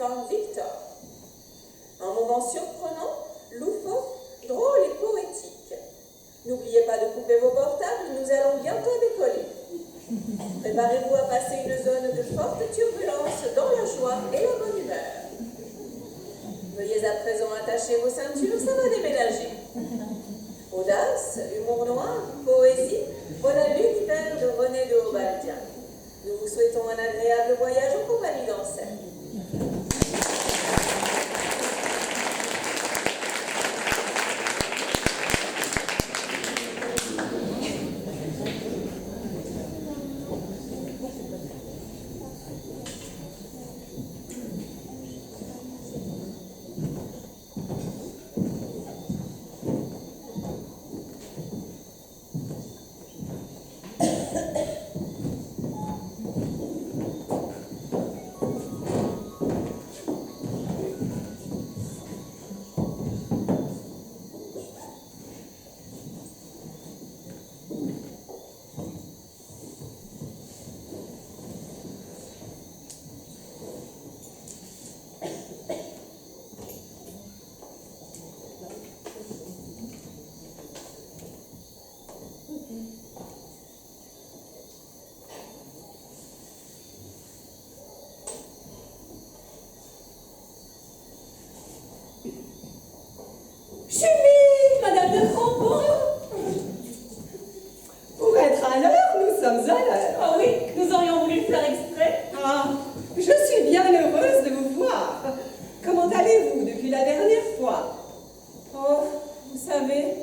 Frank Victor. Un moment surprenant, loufoque, drôle et poétique. N'oubliez pas de couper vos portables, nous allons bientôt décoller. Préparez-vous à passer une zone de forte turbulence dans la joie et la bonne humeur. Veuillez à présent attacher vos ceintures, ça va déménager. Audace, humour noir, poésie, voilà l'univers de René de Obaldien. Nous vous souhaitons un agréable voyage en compagnie d'Anselme. Julie, Madame de Crampon. Pour être à l'heure, nous sommes à l'heure. Ah oui, nous aurions voulu le faire exprès. Ah, je suis bien heureuse de vous voir. Comment allez-vous depuis la dernière fois? Oh, vous savez.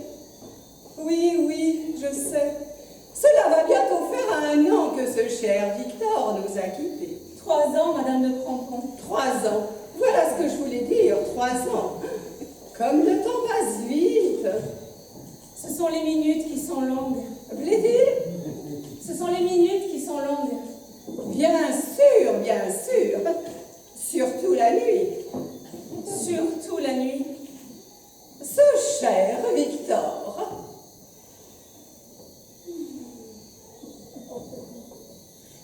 Oui, je sais. Cela va bientôt faire 1 an que ce cher Victor nous a quittés. 3 ans, Madame de Crampon. 3 ans. Voilà ce que je voulais dire, 3 ans. Comme le temps passe vite. Ce sont les minutes qui sont longues. Plaît-il? Ce sont les minutes qui sont longues. Bien sûr, bien sûr. Surtout la nuit. Surtout la nuit. Ce cher Victor.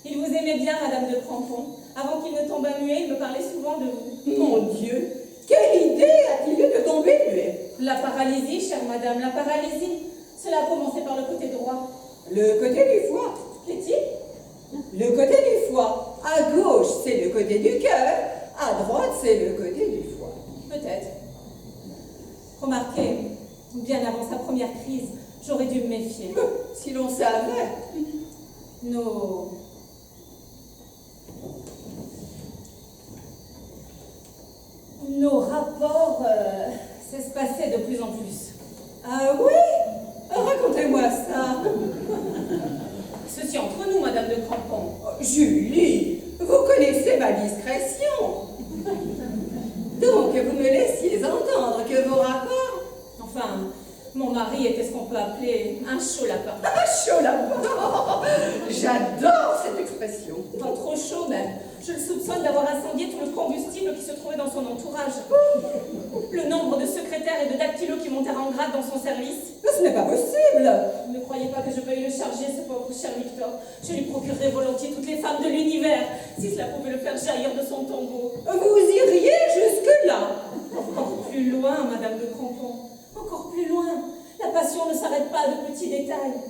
Il vous aimait bien, Madame de Crampon. Avant qu'il ne tombe à muet, il me parlait souvent de vous. Mon Dieu, quelle idée a-t-il eu de tomber muet? La paralysie, chère Madame, la paralysie. Cela a commencé par le côté droit. Le côté du foie. Qu'est-il? Le côté du foie. À gauche, c'est le côté du cœur. À droite, c'est le côté du foie. Peut-être. Remarquez, bien avant sa première crise, j'aurais dû me méfier. Si l'on savait. Nos rapports s'espaçaient de plus en plus. Ah oui? Racontez-moi ça. Ceci entre nous, Madame de Crampon. Julie, vous connaissez ma discrétion. Donc, vous me laissiez entendre que vos rapports... Enfin, mon mari était ce qu'on peut appeler un chaud lapin. Ah, chaud lapin. J'adore cette expression. Pas trop chaud même. Je le soupçonne d'avoir incendié tout le combustible qui se trouvait dans son entourage. Le nombre de secrétaires et de dactylos qui montèrent en grade dans son service. Ce n'est pas possible. Ne croyez pas que je veuille le charger, ce pauvre cher Victor. Je lui procurerais volontiers toutes les femmes de l'univers, si cela pouvait le faire jaillir de son tombeau. Vous iriez jusque-là. Encore plus loin, Madame de Crampon. Encore plus loin. La passion ne s'arrête pas à de petits détails.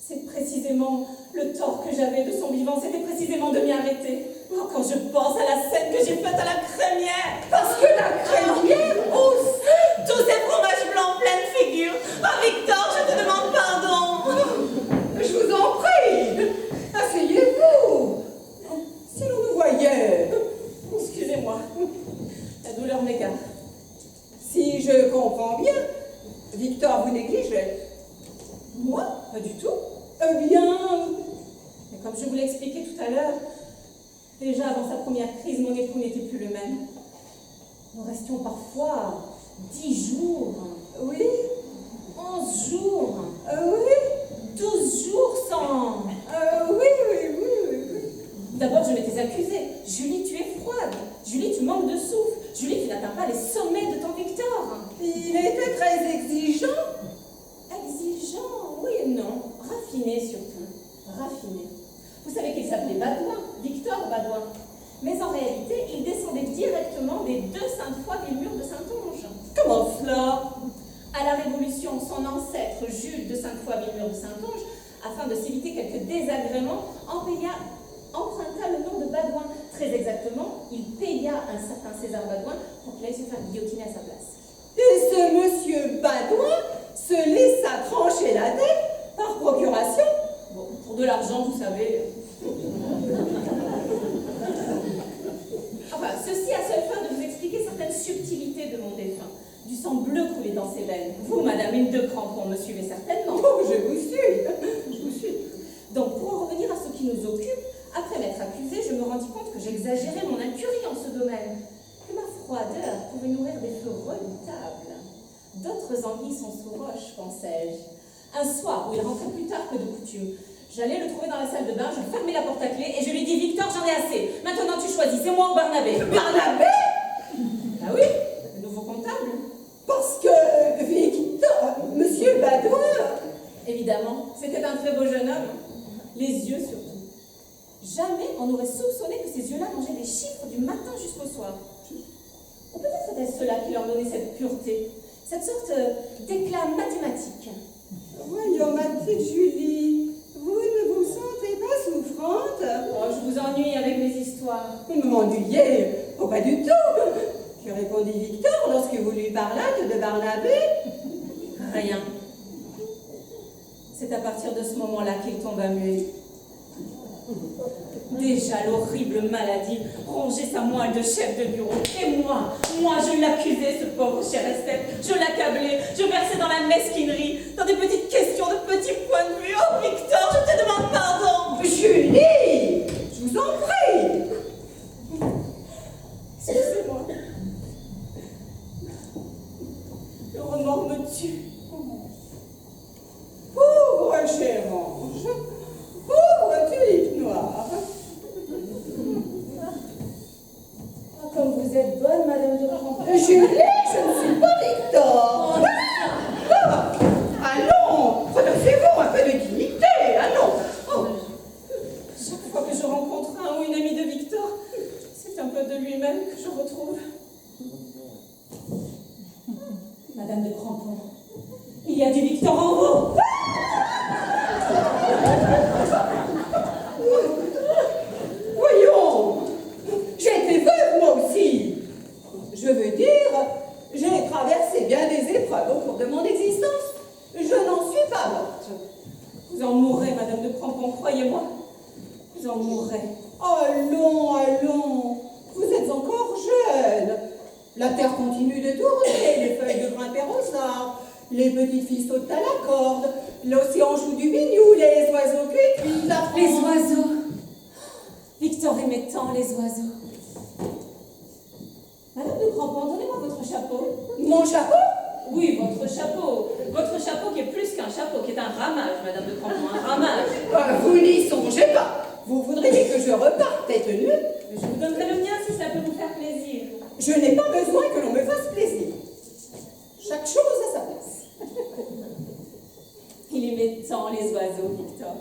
C'est précisément le tort que j'avais de son vivant, c'était précisément de m'y arrêter. Oh, quand je pense à la scène que j'ai faite à la crémière. Parce que la crémière aussi. Tous ces fromages blancs en pleine figure. Oh, Victor, je te demande pardon. Je vous en prie. Asseyez-vous. Si l'on nous voyait. Excusez-moi. La douleur m'égare. Si je comprends bien, Victor vous négligeait. Moi? Pas du tout. Eh bien... Mais comme je vous l'ai expliqué tout à l'heure, déjà avant sa première crise, mon époux n'était plus le même. Nous restions parfois 10 jours. Oui. 11 jours. Oui. 12 jours sans... Oui. D'abord, je m'étais accusée. Julie, tu es froide. Julie, tu manques de souffle. Julie, tu n'atteins pas les sommets de ton Victor. Il était très exigeant. Exigeant, oui et non. Raffiné surtout. Raffiné. Vous savez qu'il s'appelait Badoin. Victor Badoin. Mais en réalité, il descendait directement des 2 saintes fois Villemur de Saintonge. Comment cela? À la Révolution, son ancêtre Jules de Sainte-Foy Villemur de Saintonge, afin de s'éviter quelques désagréments, emprunta le nom de Baudouin. Très exactement, il paya un certain César Baudouin pour qu'il aille se faire guillotiner à sa place. Et ce monsieur Baudouin se laissa trancher la tête par procuration? Bon, pour de l'argent, vous savez. Enfin, ceci à seule fin de vous expliquer certaines subtilités de mon défunt. Du sang bleu coulait dans ses veines. Vous, madame Hine de Crampon, me suivez certainement. Oh, je vous suis. Donc, pour en revenir à ce qui nous occupe, après m'être accusée, je me rendis compte que j'exagérais mon incurie en ce domaine, que ma froideur pouvait nourrir des feux redoutables. D'autres anguilles sont sous roche, pensais-je. Un soir, où il rentrait plus tard que de coutume, j'allais le trouver dans la salle de bain, je fermai la porte à clé et je lui dis « Victor, j'en ai assez. Maintenant, tu choisis, c'est moi ou Barnabé. » Barnabé? Ah oui, le nouveau comptable. Parce que Victor, monsieur Baudouin... Évidemment, c'était un très beau jeune homme. Les yeux surtout. Jamais on n'aurait soupçonné que ces yeux-là mangeaient des chiffres du matin jusqu'au soir. Ou peut-être était-ce cela qui leur donnait cette pureté, cette sorte d'éclat mathématique. Voyons, ma petite Julie, vous ne vous sentez pas souffrante? Oh, je vous ennuie avec mes histoires. Vous m'ennuyez? Oh, pas du tout. Que répondit Victor lorsque vous lui parlâtes de Barnabé? Rien. C'est à partir de ce moment-là qu'il tomba muet. Déjà, l'horrible maladie rongeait sa moelle de chef de bureau. Et moi, je l'accusais, ce pauvre cher Estelle. Je l'accablais, je versais dans la mesquinerie, dans des petites questions, de petits points de vue. Oh, Victor, je te demande pardon. Julie, je vous en prie. Excusez-moi. Le remords me tue. Pauvre chère ange, pauvre tulipe noire. Ah, comme vous êtes bonne, Madame de Crampon. Julie, je ne suis pas Victor. Allons, redressez-vous un peu de dignité, allons. Oh. Chaque fois que je rencontre un ou une amie de Victor, c'est un peu de lui-même que je retrouve. Madame de Crampon, il y a du Victor en vous. Voyons, j'ai été veuve moi aussi. Je veux dire, j'ai traversé bien des épreuves au cours de mon existence. Je n'en suis pas morte. Vous en mourrez, Madame de Crampon, croyez-moi. Vous en mourrez. Allons, allons, vous êtes encore jeune. La terre continue de tourner, les feuilles de grimper aux arbres, les petites filles sautent à la corde, l'océan joue du biniou, les oiseaux cuicuient, la France... Les oiseaux. Victor aimait tant les oiseaux. Madame de Crampon, donnez-moi votre chapeau. Mon chapeau? Oui, votre chapeau. Votre chapeau qui est plus qu'un chapeau, qui est un ramage, Madame de Crampon, un ramage. Vous n'y songez pas. Vous voudriez que je reparte tête nue? Je vous donnerai le mien si ça peut vous faire plaisir. Je n'ai pas besoin que l'on me fasse plaisir. Chaque chose à sa place. Il aimait tant les oiseaux, Victor.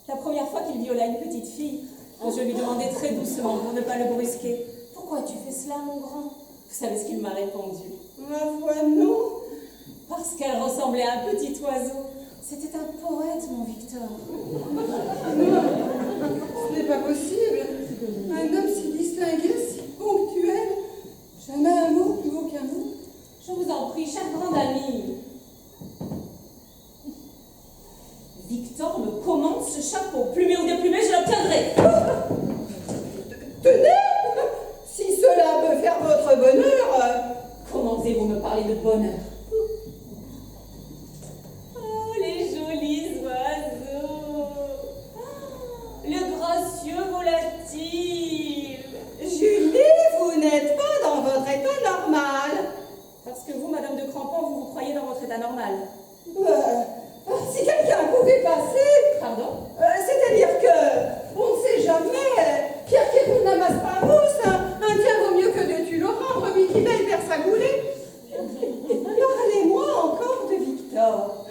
La première fois qu'il viola une petite fille, je lui demandai très doucement, pour ne pas le brusquer, « Pourquoi tu fais cela, mon grand ?» Vous savez ce qu'il m'a répondu? Ma foi, non. Parce qu'elle ressemblait à un petit oiseau. C'était un poète, mon Victor. Non, ce n'est pas possible. Un homme si distingué, si ponctuel. Jamais un mot, plus aucun mot. Je vous en prie, chère grande amie. Victor me commande ce chapeau. Plumé ou déplumé, je l'obtiendrai. Tenez, si cela peut faire votre bonheur... Comment osez-vous me parler de bonheur? Oh, les jolis oiseaux. Le gracieux volatile. Julie, vous n'êtes pas dans votre état normal. Parce que vous, Madame de Crampon, vous vous croyez dans votre état normal. Si quelqu'un pouvait passer... Pardon? C'est-à-dire que, on ne sait jamais, Pierre qui roule n'amasse pas mousse, un tien vaut mieux que deux tu l'auras, remis qui veille vers sa goulée. Parlez-moi encore de Victor.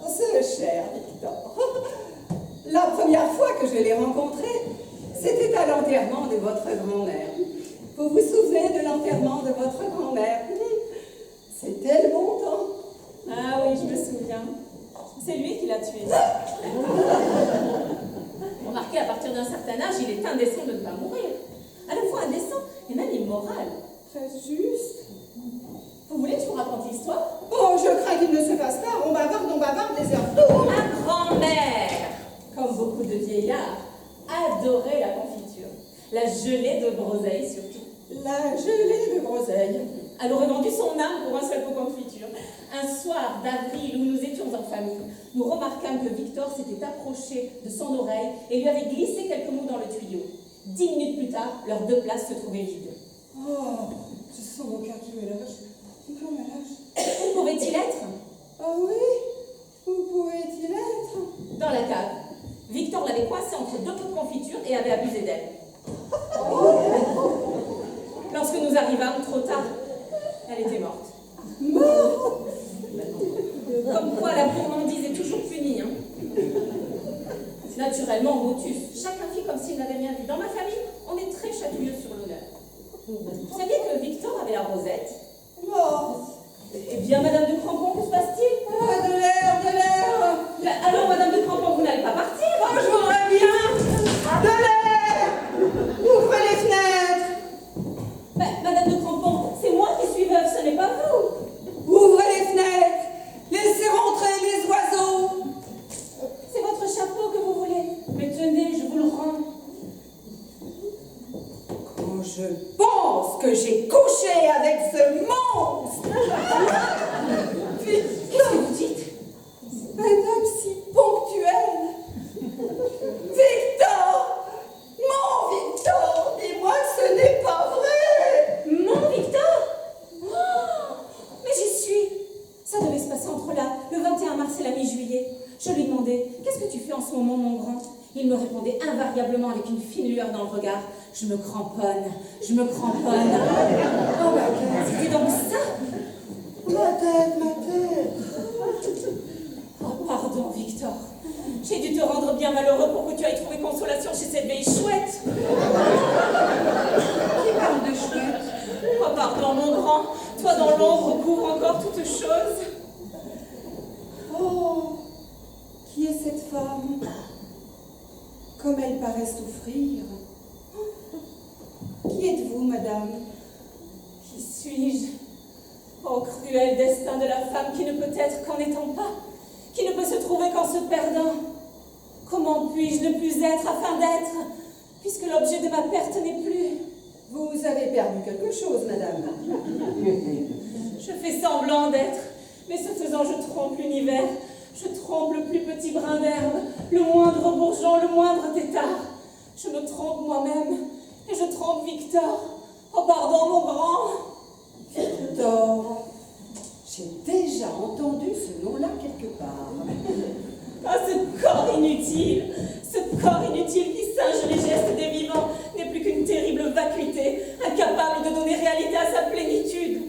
Ce cher Victor. La première fois que je l'ai rencontré, C'était à l'enterrement de votre grand-mère. Vous vous souvenez de l'enterrement de votre grand-mère? C'était le bon temps. Ah oui, je me souviens. C'est lui qui l'a tué. Remarquez, à partir d'un certain âge, il est indécent de ne pas mourir. À la fois indécent et même immoral. Très juste. Vous voulez que je vous raconte l'histoire? Oh, je crains qu'il ne se passe pas. On bavarde, les heures tournent. Ma grand-mère, comme beaucoup de vieillards, adorait la confiture. La gelée de groseille surtout. La gelée de groseille. Elle aurait vendu son âme pour un seul pot de confiture. Un soir d'avril où nous étions en famille, nous remarquâmes que Victor s'était approché de son oreille et lui avait glissé quelques mots dans le tuyau. 10 minutes plus tard, leurs 2 places se trouvaient vides. Oh, je sens mon cœur qui me lâche. Où pouvait-il être? Oh oui, où pouvait-il être? Dans la cave. Victor l'avait coincée entre 2 pots de confiture et avait abusé d'elle. Lorsque nous arrivâmes, trop tard, elle était morte. Morte? Comme quoi la gourmandise est toujours punie, hein. Naturellement, Motus, chacun fit comme s'il n'avait rien vu. Dans ma famille, on est très chatouilleux sur l'honneur. Vous saviez que Victor avait la rosette? Morte. Eh bien, Madame de Crampon, que se passe-t-il? Ah, de l'air. Alors, Madame de Crampon, vous n'allez pas partir? Oh, je voudrais bien. De l'air. Ouvrez les fenêtres. Mais, Madame de Crampon, c'est moi qui suis veuve, ce n'est pas vous. Ouvrez les fenêtres. Laissez rentrer les oiseaux. C'est votre chapeau que vous voulez. Mais tenez, je vous le rends. Quand je pense que j'ai couché avec ce monstre. Qu'est-ce que vous dites? Un homme si ponctuel. Victor! Mon Victor! Dis-moi que ce n'est pas vrai! Mon Victor? Oh, mais j'y suis. Ça devait se passer entre là, le 21 mars et la mi-juillet. Je lui demandais, qu'est-ce que tu fais en ce moment, mon grand? Il me répondait invariablement avec une fine lueur dans le regard. Je me cramponne, je me cramponne. Oh ma tête! C'était donc ça? Ma tête! Oh, pardon, Victor. J'ai dû te rendre bien malheureux pour que tu ailles trouver consolation chez cette vieille chouette. Qui parle de chouette? Oh, pardon, mon grand. Toi, dans l'ombre, couvre encore toutes choses. Oh! Qui est cette femme? Comme elle paraît souffrir. Qui êtes-vous, madame? Qui suis-je? Oh, cruel destin de la femme qui ne peut être qu'en n'étant pas, qui ne peut se trouver qu'en se perdant. Comment puis-je ne plus être afin d'être, puisque l'objet de ma perte n'est plus? Vous avez perdu quelque chose, madame. Je fais semblant d'être, mais ce faisant, je trompe l'univers. Je trompe le plus petit brin d'herbe, le moindre bourgeon, le moindre tétard. Je me trompe moi-même, et je trompe Victor. Oh, pardon, mon grand. Victor. J'ai déjà entendu ce nom-là quelque part. Ah, ce corps inutile qui singe les gestes des vivants n'est plus qu'une terrible vacuité, incapable de donner réalité à sa plénitude.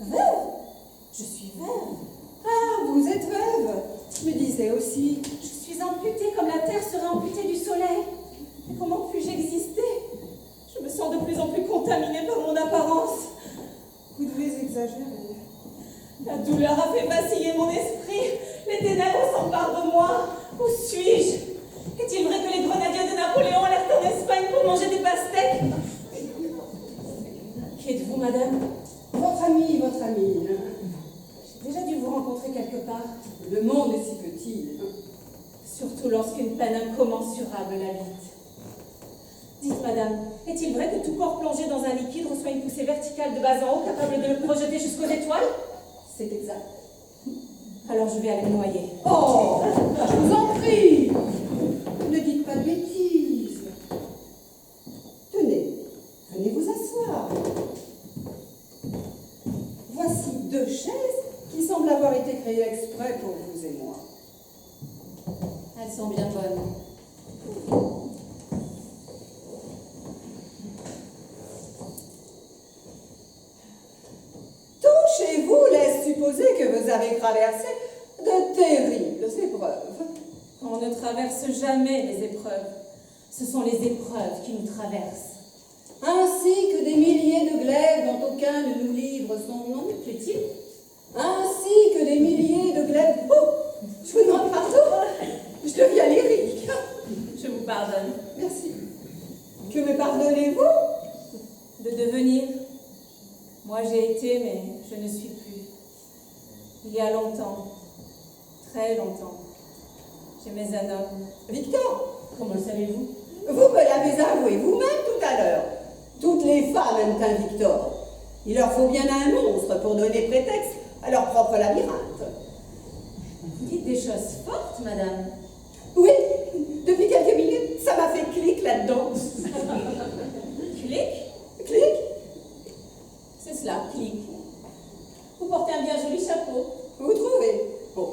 Veuve? Je suis veuve. Ah, vous êtes veuve. Je me disais aussi. Je suis amputée comme la terre serait amputée du soleil. Mais comment puis-je exister? Je me sens de plus en plus contaminée par mon apparence. Vous devez exagérer. La douleur a fait vaciller mon esprit. Les ténèbres s'emparent de moi. Où suis-je? Est-il vrai que les grenadiers de Napoléon allèrent en Espagne pour manger des pastèques? Qui êtes-vous, madame? Votre ami, votre ami. J'ai déjà dû vous rencontrer quelque part. Le monde est si petit. Surtout lorsqu'une peine incommensurable l'habite. Dites, madame, est-il vrai que tout corps plongé dans un liquide reçoit une poussée verticale de bas en haut capable de le projeter jusqu'aux étoiles? C'est exact. Alors je vais aller me noyer. Oh, je vous en prie. Ne dites pas de bêtises. Tenez, venez vous asseoir. Voici 2 chaises qui semblent avoir été créées exprès pour vous et moi. Elles sont bien bonnes. Tout chez vous laisse supposer que vous avez traversé de terribles épreuves. On ne traverse jamais les épreuves. Ce sont les épreuves qui nous traversent. Ainsi que des milliers de glaives dont aucun ne nous livre son nom. Plaît-il? Ainsi que des milliers de glaives. Oh, je vous demande pardon. Je deviens lyrique. Je vous pardonne. Merci. Que me pardonnez-vous? De devenir. Moi j'ai été, mais je ne suis plus. Il y a longtemps, très longtemps, j'aimais un homme. Victor, Comment le savez-vous? vous me l'avez avoué vous-même tout à l'heure. Toutes les femmes aiment un Victor. Il leur faut bien un monstre pour donner prétexte à leur propre labyrinthe. Vous dites des choses fortes, madame. Oui, depuis quelques minutes, ça m'a fait clic là-dedans. Clic? Clic? C'est cela, clic. Vous portez un bien joli chapeau. Vous trouvez? Bon,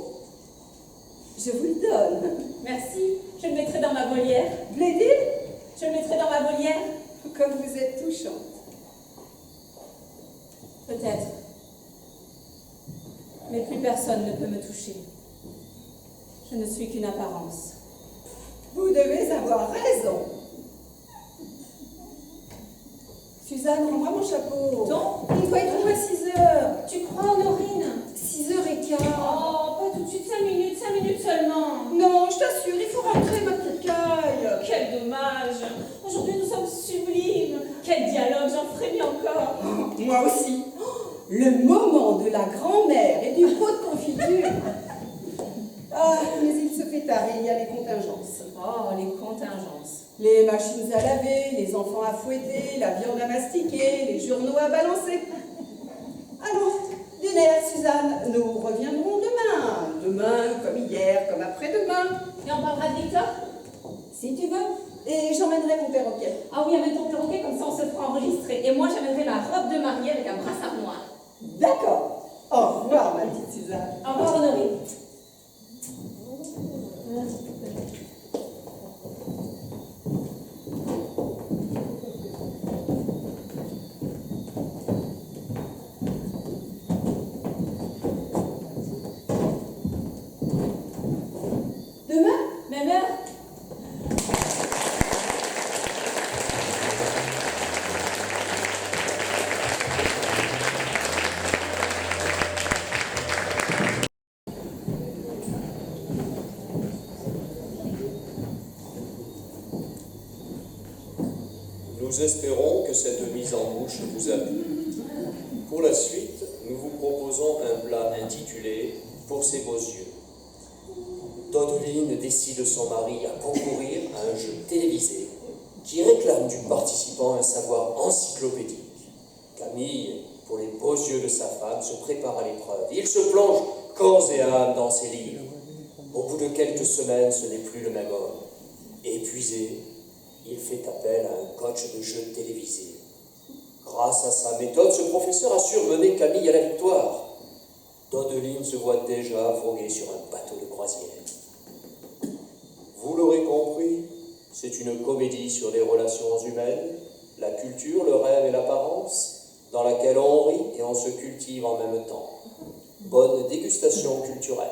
je vous le donne. Merci, je le mettrai dans ma volière. Plaît-il? Je le mettrai dans ma volière. Comme vous êtes touchante. Peut-être. Mais plus personne ne peut me toucher. Je ne suis qu'une apparence. Vous devez avoir raison. Suzanne, rends-moi mon chapeau. Donc, il doit être au moins 6 heures. tu crois, Honorine? 6h15. Oh, pas tout de suite, 5 minutes seulement. Non, je t'assure, il faut rentrer, ma petite caille. Quel dommage. Aujourd'hui, nous sommes sublimes. Quel dialogue, j'en frémis encore. Oh, moi aussi. Oh, le moment de la grand-mère et du pot de confiture. Ah, mais il se fait tard, il y a les contingences. Oh, les contingences. Les machines à laver, les enfants à fouetter, la viande à mastiquer, les journaux à balancer. Allons, du nerf, Suzanne, nous reviendrons demain. Demain, comme hier, comme après-demain. Et on parlera de Victor? Si tu veux. Et j'emmènerai mon perroquet. Ah oui, amène ton perroquet, comme ça on se fera enregistrer. Et moi, j'amènerai ma robe de mariée avec un brassard noir. D'accord. Au revoir, ma petite Suzanne. Au revoir, Honorine. Demain? Même heure? Nous espérons que cette mise en bouche vous a plu. Pour la suite, nous vous proposons un plat intitulé « Pour ses beaux yeux ». Dodeline décide son mari à concourir à un jeu télévisé qui réclame du participant un savoir encyclopédique. Camille, pour les beaux yeux de sa femme, se prépare à l'épreuve. Il se plonge corps et âme dans ses livres. Au bout de quelques semaines, ce n'est plus le même homme. Épuisé, il fait appel à un coach de jeu télévisé. Grâce à sa méthode, ce professeur a surmené Camille à la victoire. Dodeline se voit déjà voguer sur un bateau de croisière. Vous l'aurez compris, c'est une comédie sur les relations humaines, la culture, le rêve et l'apparence, dans laquelle on rit et on se cultive en même temps. Bonne dégustation culturelle.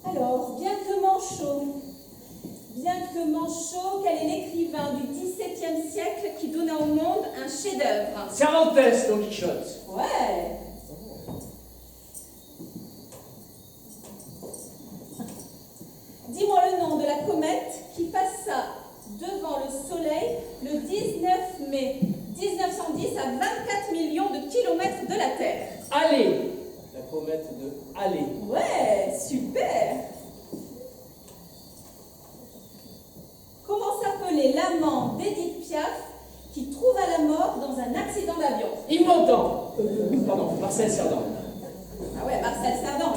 Alors, bien que Manchot, quel est l'écrivain du XVIIe siècle qui donna au monde un chef-d'œuvre? Cervantes, Don Quichotte. Ouais. Dis-moi le nom de la comète qui passa devant le Soleil le 19 mai 1910 à 24 millions de kilomètres de la Terre. Allez, la comète de Allez. Ouais, super. Comment s'appelait l'amant d'Édith Piaf qui trouva la mort dans un accident d'avion? Yves Montand. Pardon, Marcel Cerdan. Ah ouais, Marcel Cerdan.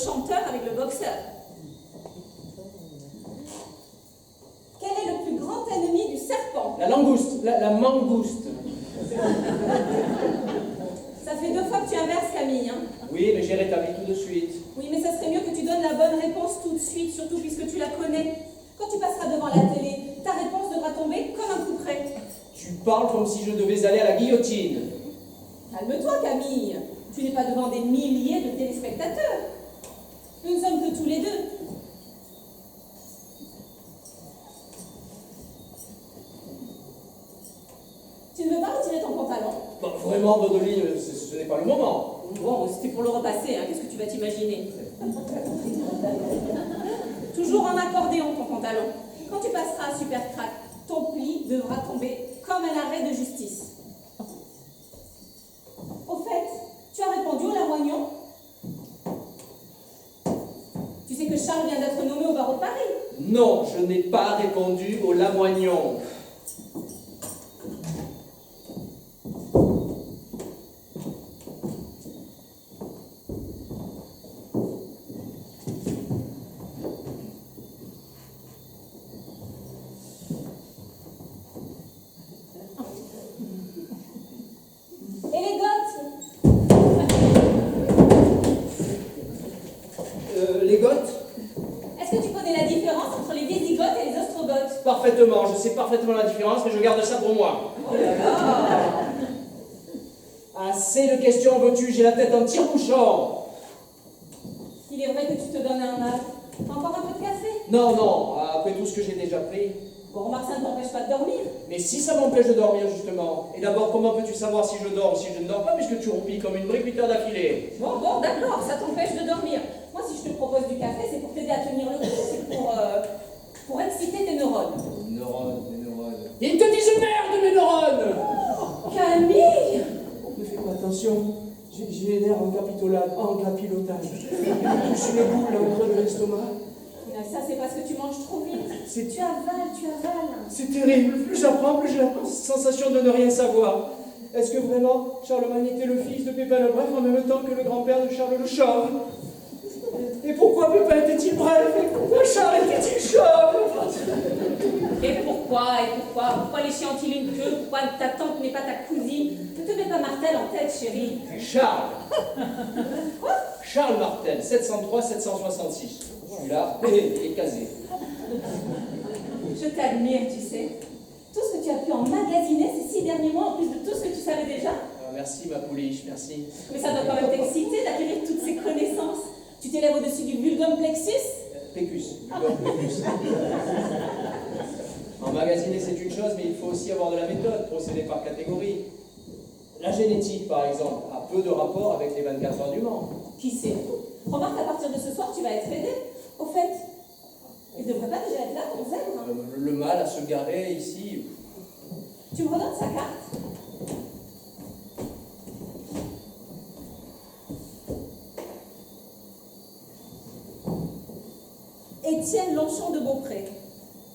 chanteur avec le boxeur. Quel est le plus grand ennemi du serpent? La langouste, la mangouste. Ça fait 2 fois que tu inverses, Camille. Hein. Oui, mais j'ai rétabli tout de suite. Oui, mais ça serait mieux que tu donnes la bonne réponse tout de suite, surtout puisque tu la connais. Quand tu passeras devant la télé, ta réponse devra tomber comme un coup près. Tu parles comme si je devais aller à la guillotine. Calme-toi, Camille. Tu n'es pas devant des milliers de téléspectateurs. Nous ne sommes que tous les deux. Tu ne veux pas retirer ton pantalon? Bon, vraiment, Dodeline, ce n'est pas le moment. Bon, c'était pour le repasser, hein. Qu'est-ce que tu vas t'imaginer? Toujours en accordéon, ton pantalon. Quand tu passeras à Super Crack, ton pli devra tomber comme un arrêt de justice. Au fait, tu as répondu au Lamoignon? Tu sais que Charles vient d'être nommé au barreau de Paris? Non, je n'ai pas répondu au Lamoignon. Et les Goths? Les Goths? Est-ce que tu connais la différence entre les Visigoths et les Ostrogoths? Parfaitement, je sais parfaitement la différence, mais je garde ça pour moi. Oh là là! Assez de questions, veux-tu? J'ai la tête en tire-bouchon. Il est vrai que tu te donnes un mal. Encore un peu de café? Non, non, après tout ce que j'ai déjà pris. Bon, remarque, ça ne t'empêche pas de dormir. Mais si ça m'empêche de dormir, justement. Et d'abord, comment peux-tu savoir si je dors ou si je ne dors pas, puisque tu roupilles comme une brique 8 heures d'affilée? Bon, d'accord, ça t'empêche de dormir. Moi, si je te propose du café, c'est pour t'aider à tenir le coup, c'est pour exciter tes neurones. Neurones, mes neurones. Ils te disent merde, mes neurones! Camille! Ne fais pas attention, j'ai les nerfs en capilotage. Je suis les boules au creux de l'estomac. Ça, c'est parce que tu manges trop vite. Tu avales. C'est terrible, plus j'apprends, plus j'ai la sensation de ne rien savoir. Est-ce que vraiment Charlemagne était le fils de Pépin le Bref en même temps que le grand-père de Charles le Chauve? Et pourquoi Pépin était-il bref? Et pourquoi Charles était-il chauve? Et pourquoi les chiens ont-ils une queue? Pourquoi ta tante n'est pas ta cousine? Ne te mets pas Martel en tête, chérie. Charles. Quoi? Charles Martel, 703-766. Celui-là est casé. Je t'admire, tu sais. Tout ce que tu as pu emmagasiner ces 6 derniers mois, en plus de tout ce que tu savais déjà. Merci, ma pouliche, merci. Mais ça doit quand même t'exciter d'acquérir toutes ces connaissances. Tu t'élèves au-dessus du vulgum plexus? Pécus. Pécus. Emmagasiner, c'est une chose, mais il faut aussi avoir de la méthode, procéder par catégorie. La génétique, par exemple, a peu de rapport avec les 24 heures du Mans. Qui sait? Remarque, à partir de ce soir, tu vas être aidé. Au fait, il devrait pas déjà être là, ton zèbre? Le mal à se garer ici. Tu me redonnes sa carte? Étienne Longchamp de Beaupré,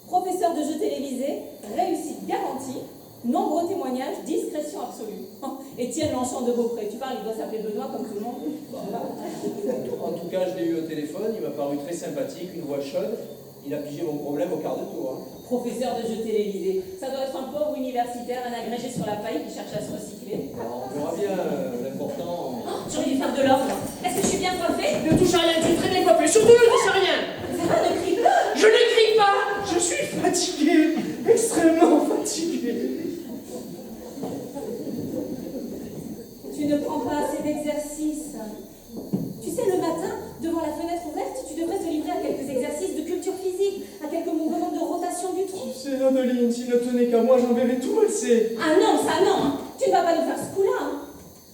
professeur de jeux télévisés, réussite garantie, nombreux témoignages, discrétion absolue. Étienne Longchamp de Beaupré, tu parles, il doit s'appeler Benoît comme tout le monde. En tout cas, je l'ai eu au téléphone, il m'a paru très sympathique, une voix chaude. Il a pigé mon problème au quart de tour. Hein. Professeur de jeux télévisés, ça doit être un pauvre universitaire, un agrégé sur la paille qui cherche à se recycler. Alors, on verra bien, l'important... J'aurais dû faire de l'ordre. Est-ce que je suis bien coiffée? Ne touche à rien, tu es très bien coiffé, surtout ne touche à rien! Ça va, ne crie pas! Je ne crie pas! Je suis fatigué, extrêmement fatigué. Tu ne prends pas assez d'exercices. Tu sais, le matin, devant la fenêtre ouverte, tu devrais te livrer à quelques exercices de culture physique, à quelques mouvements de rotation du tronc. Tu sais, Adeline, s'il ne tenait qu'à moi, j'enverrais tout valser. Ah non, ça non, hein. Tu ne vas pas nous faire ce coup-là. Hein.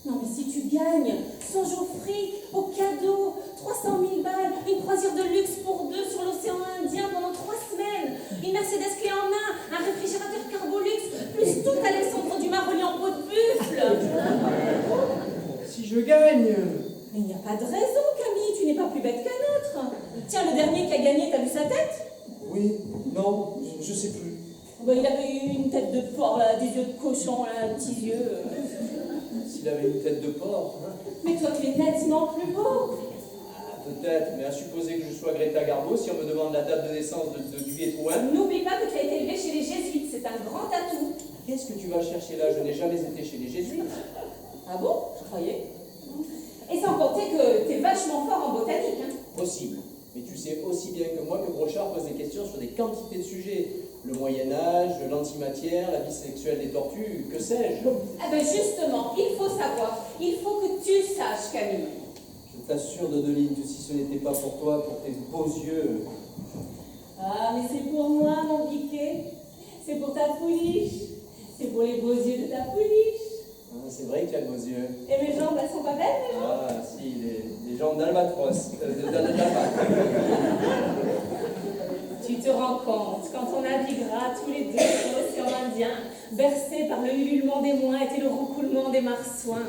Non, mais si tu gagnes, songe au fric, au cadeau, 300 000 balles, une croisière de luxe pour 2 sur l'océan Indien pendant 3 semaines, une Mercedes clé en main, un réfrigérateur Carbolux, plus tout Alexandre Dumas relié en peau de buffle. Si je gagne... Mais il n'y a pas de raison, Camille, tu n'es pas plus bête qu'un autre. Tiens, le dernier qui a gagné, t'as vu sa tête? Oui, non, je sais plus. Ben, il avait eu une tête de porc, là, des yeux de cochon, là, petits yeux. S'il avait une tête de porc... Hein. Mais toi, tu es nettement plus beau. Peut-être, mais à supposer que je sois Greta Garbo, si on me demande la date de naissance de Duguay Trouin. N'oublie pas que tu as été élevé chez les jésuites, c'est un grand atout. Qu'est-ce que tu vas chercher là? Je n'ai jamais été chez les jésuites. Ah bon? Je croyais. Et sans compter que t'es vachement fort en botanique, hein. Possible. Mais tu sais aussi bien que moi que Brochard pose des questions sur des quantités de sujets. Le Moyen-Âge, l'antimatière, la vie sexuelle des tortues, que sais-je. Ah ben justement, il faut savoir. Il faut que tu saches, Camille. Je t'assure, Dodeline, que si ce n'était pas pour toi, pour tes beaux yeux... Ah, mais c'est pour moi, mon piquet. C'est pour ta pouliche. C'est pour les beaux yeux de ta pouliche. Ah, c'est vrai que tu as de beaux yeux. Et mes jambes, elles sont pas belles, mes jambes? Ah, si, les jambes d'albatros, d'albatros. Tu te rends compte, quand on naviguera tous les deux sur l'océan Indien, bercés par le ululement des mouettes et le roucoulement des marsouins,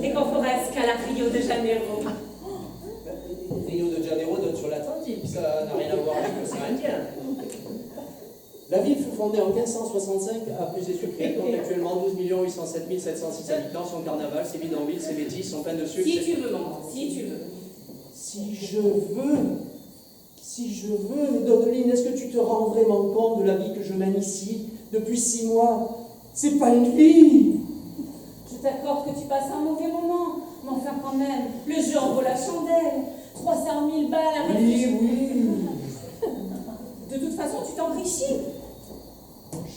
et qu'on fera escale à Rio de Janeiro. Rio de Janeiro donne sur l'Atlantique, ça n'a rien à voir avec l'océan Indien. La ville fut fondée en 1565 après Jésus-Christ, compte actuellement 12 807 706 habitants. Son carnaval, ses bidonvilles, ses bêtises, son pain de sucre. Si tu veux, maman, si tu veux. Si je veux, mais Dodeline, est-ce que tu te rends vraiment compte de la vie que je mène ici depuis 6 mois? C'est pas une vie! Je t'accorde que tu passes un mauvais moment, mais enfin quand même, le jeu en vaut la chandelle. 300 000 balles à réfléchir. Oui. De toute façon, tu t'enrichis.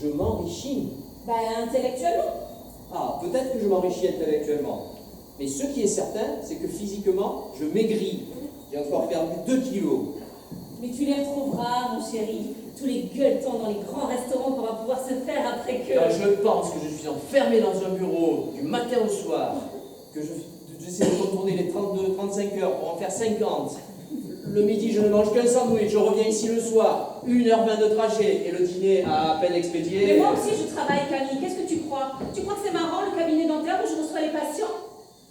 Je m'enrichis. Bah, intellectuellement. Ah, peut-être que je m'enrichis intellectuellement. Mais ce qui est certain, c'est que physiquement, je maigris. J'ai encore perdu 2 kilos. Mais tu les retrouveras, mon chéri. Tous les gueuletons dans les grands restaurants qu'on va pouvoir se faire après que... Quand je pense que je suis enfermé dans un bureau du matin au soir, que j'essaie de contourner les 32, 35 heures pour en faire 50. Le midi, je ne mange qu'un sandwich, je reviens ici le soir, 1h20 de trajet, et le dîner à peine expédié. Mais moi aussi, je travaille, Camille. Qu'est-ce que tu crois? Tu crois que c'est marrant, le cabinet dentaire où je reçois les patients?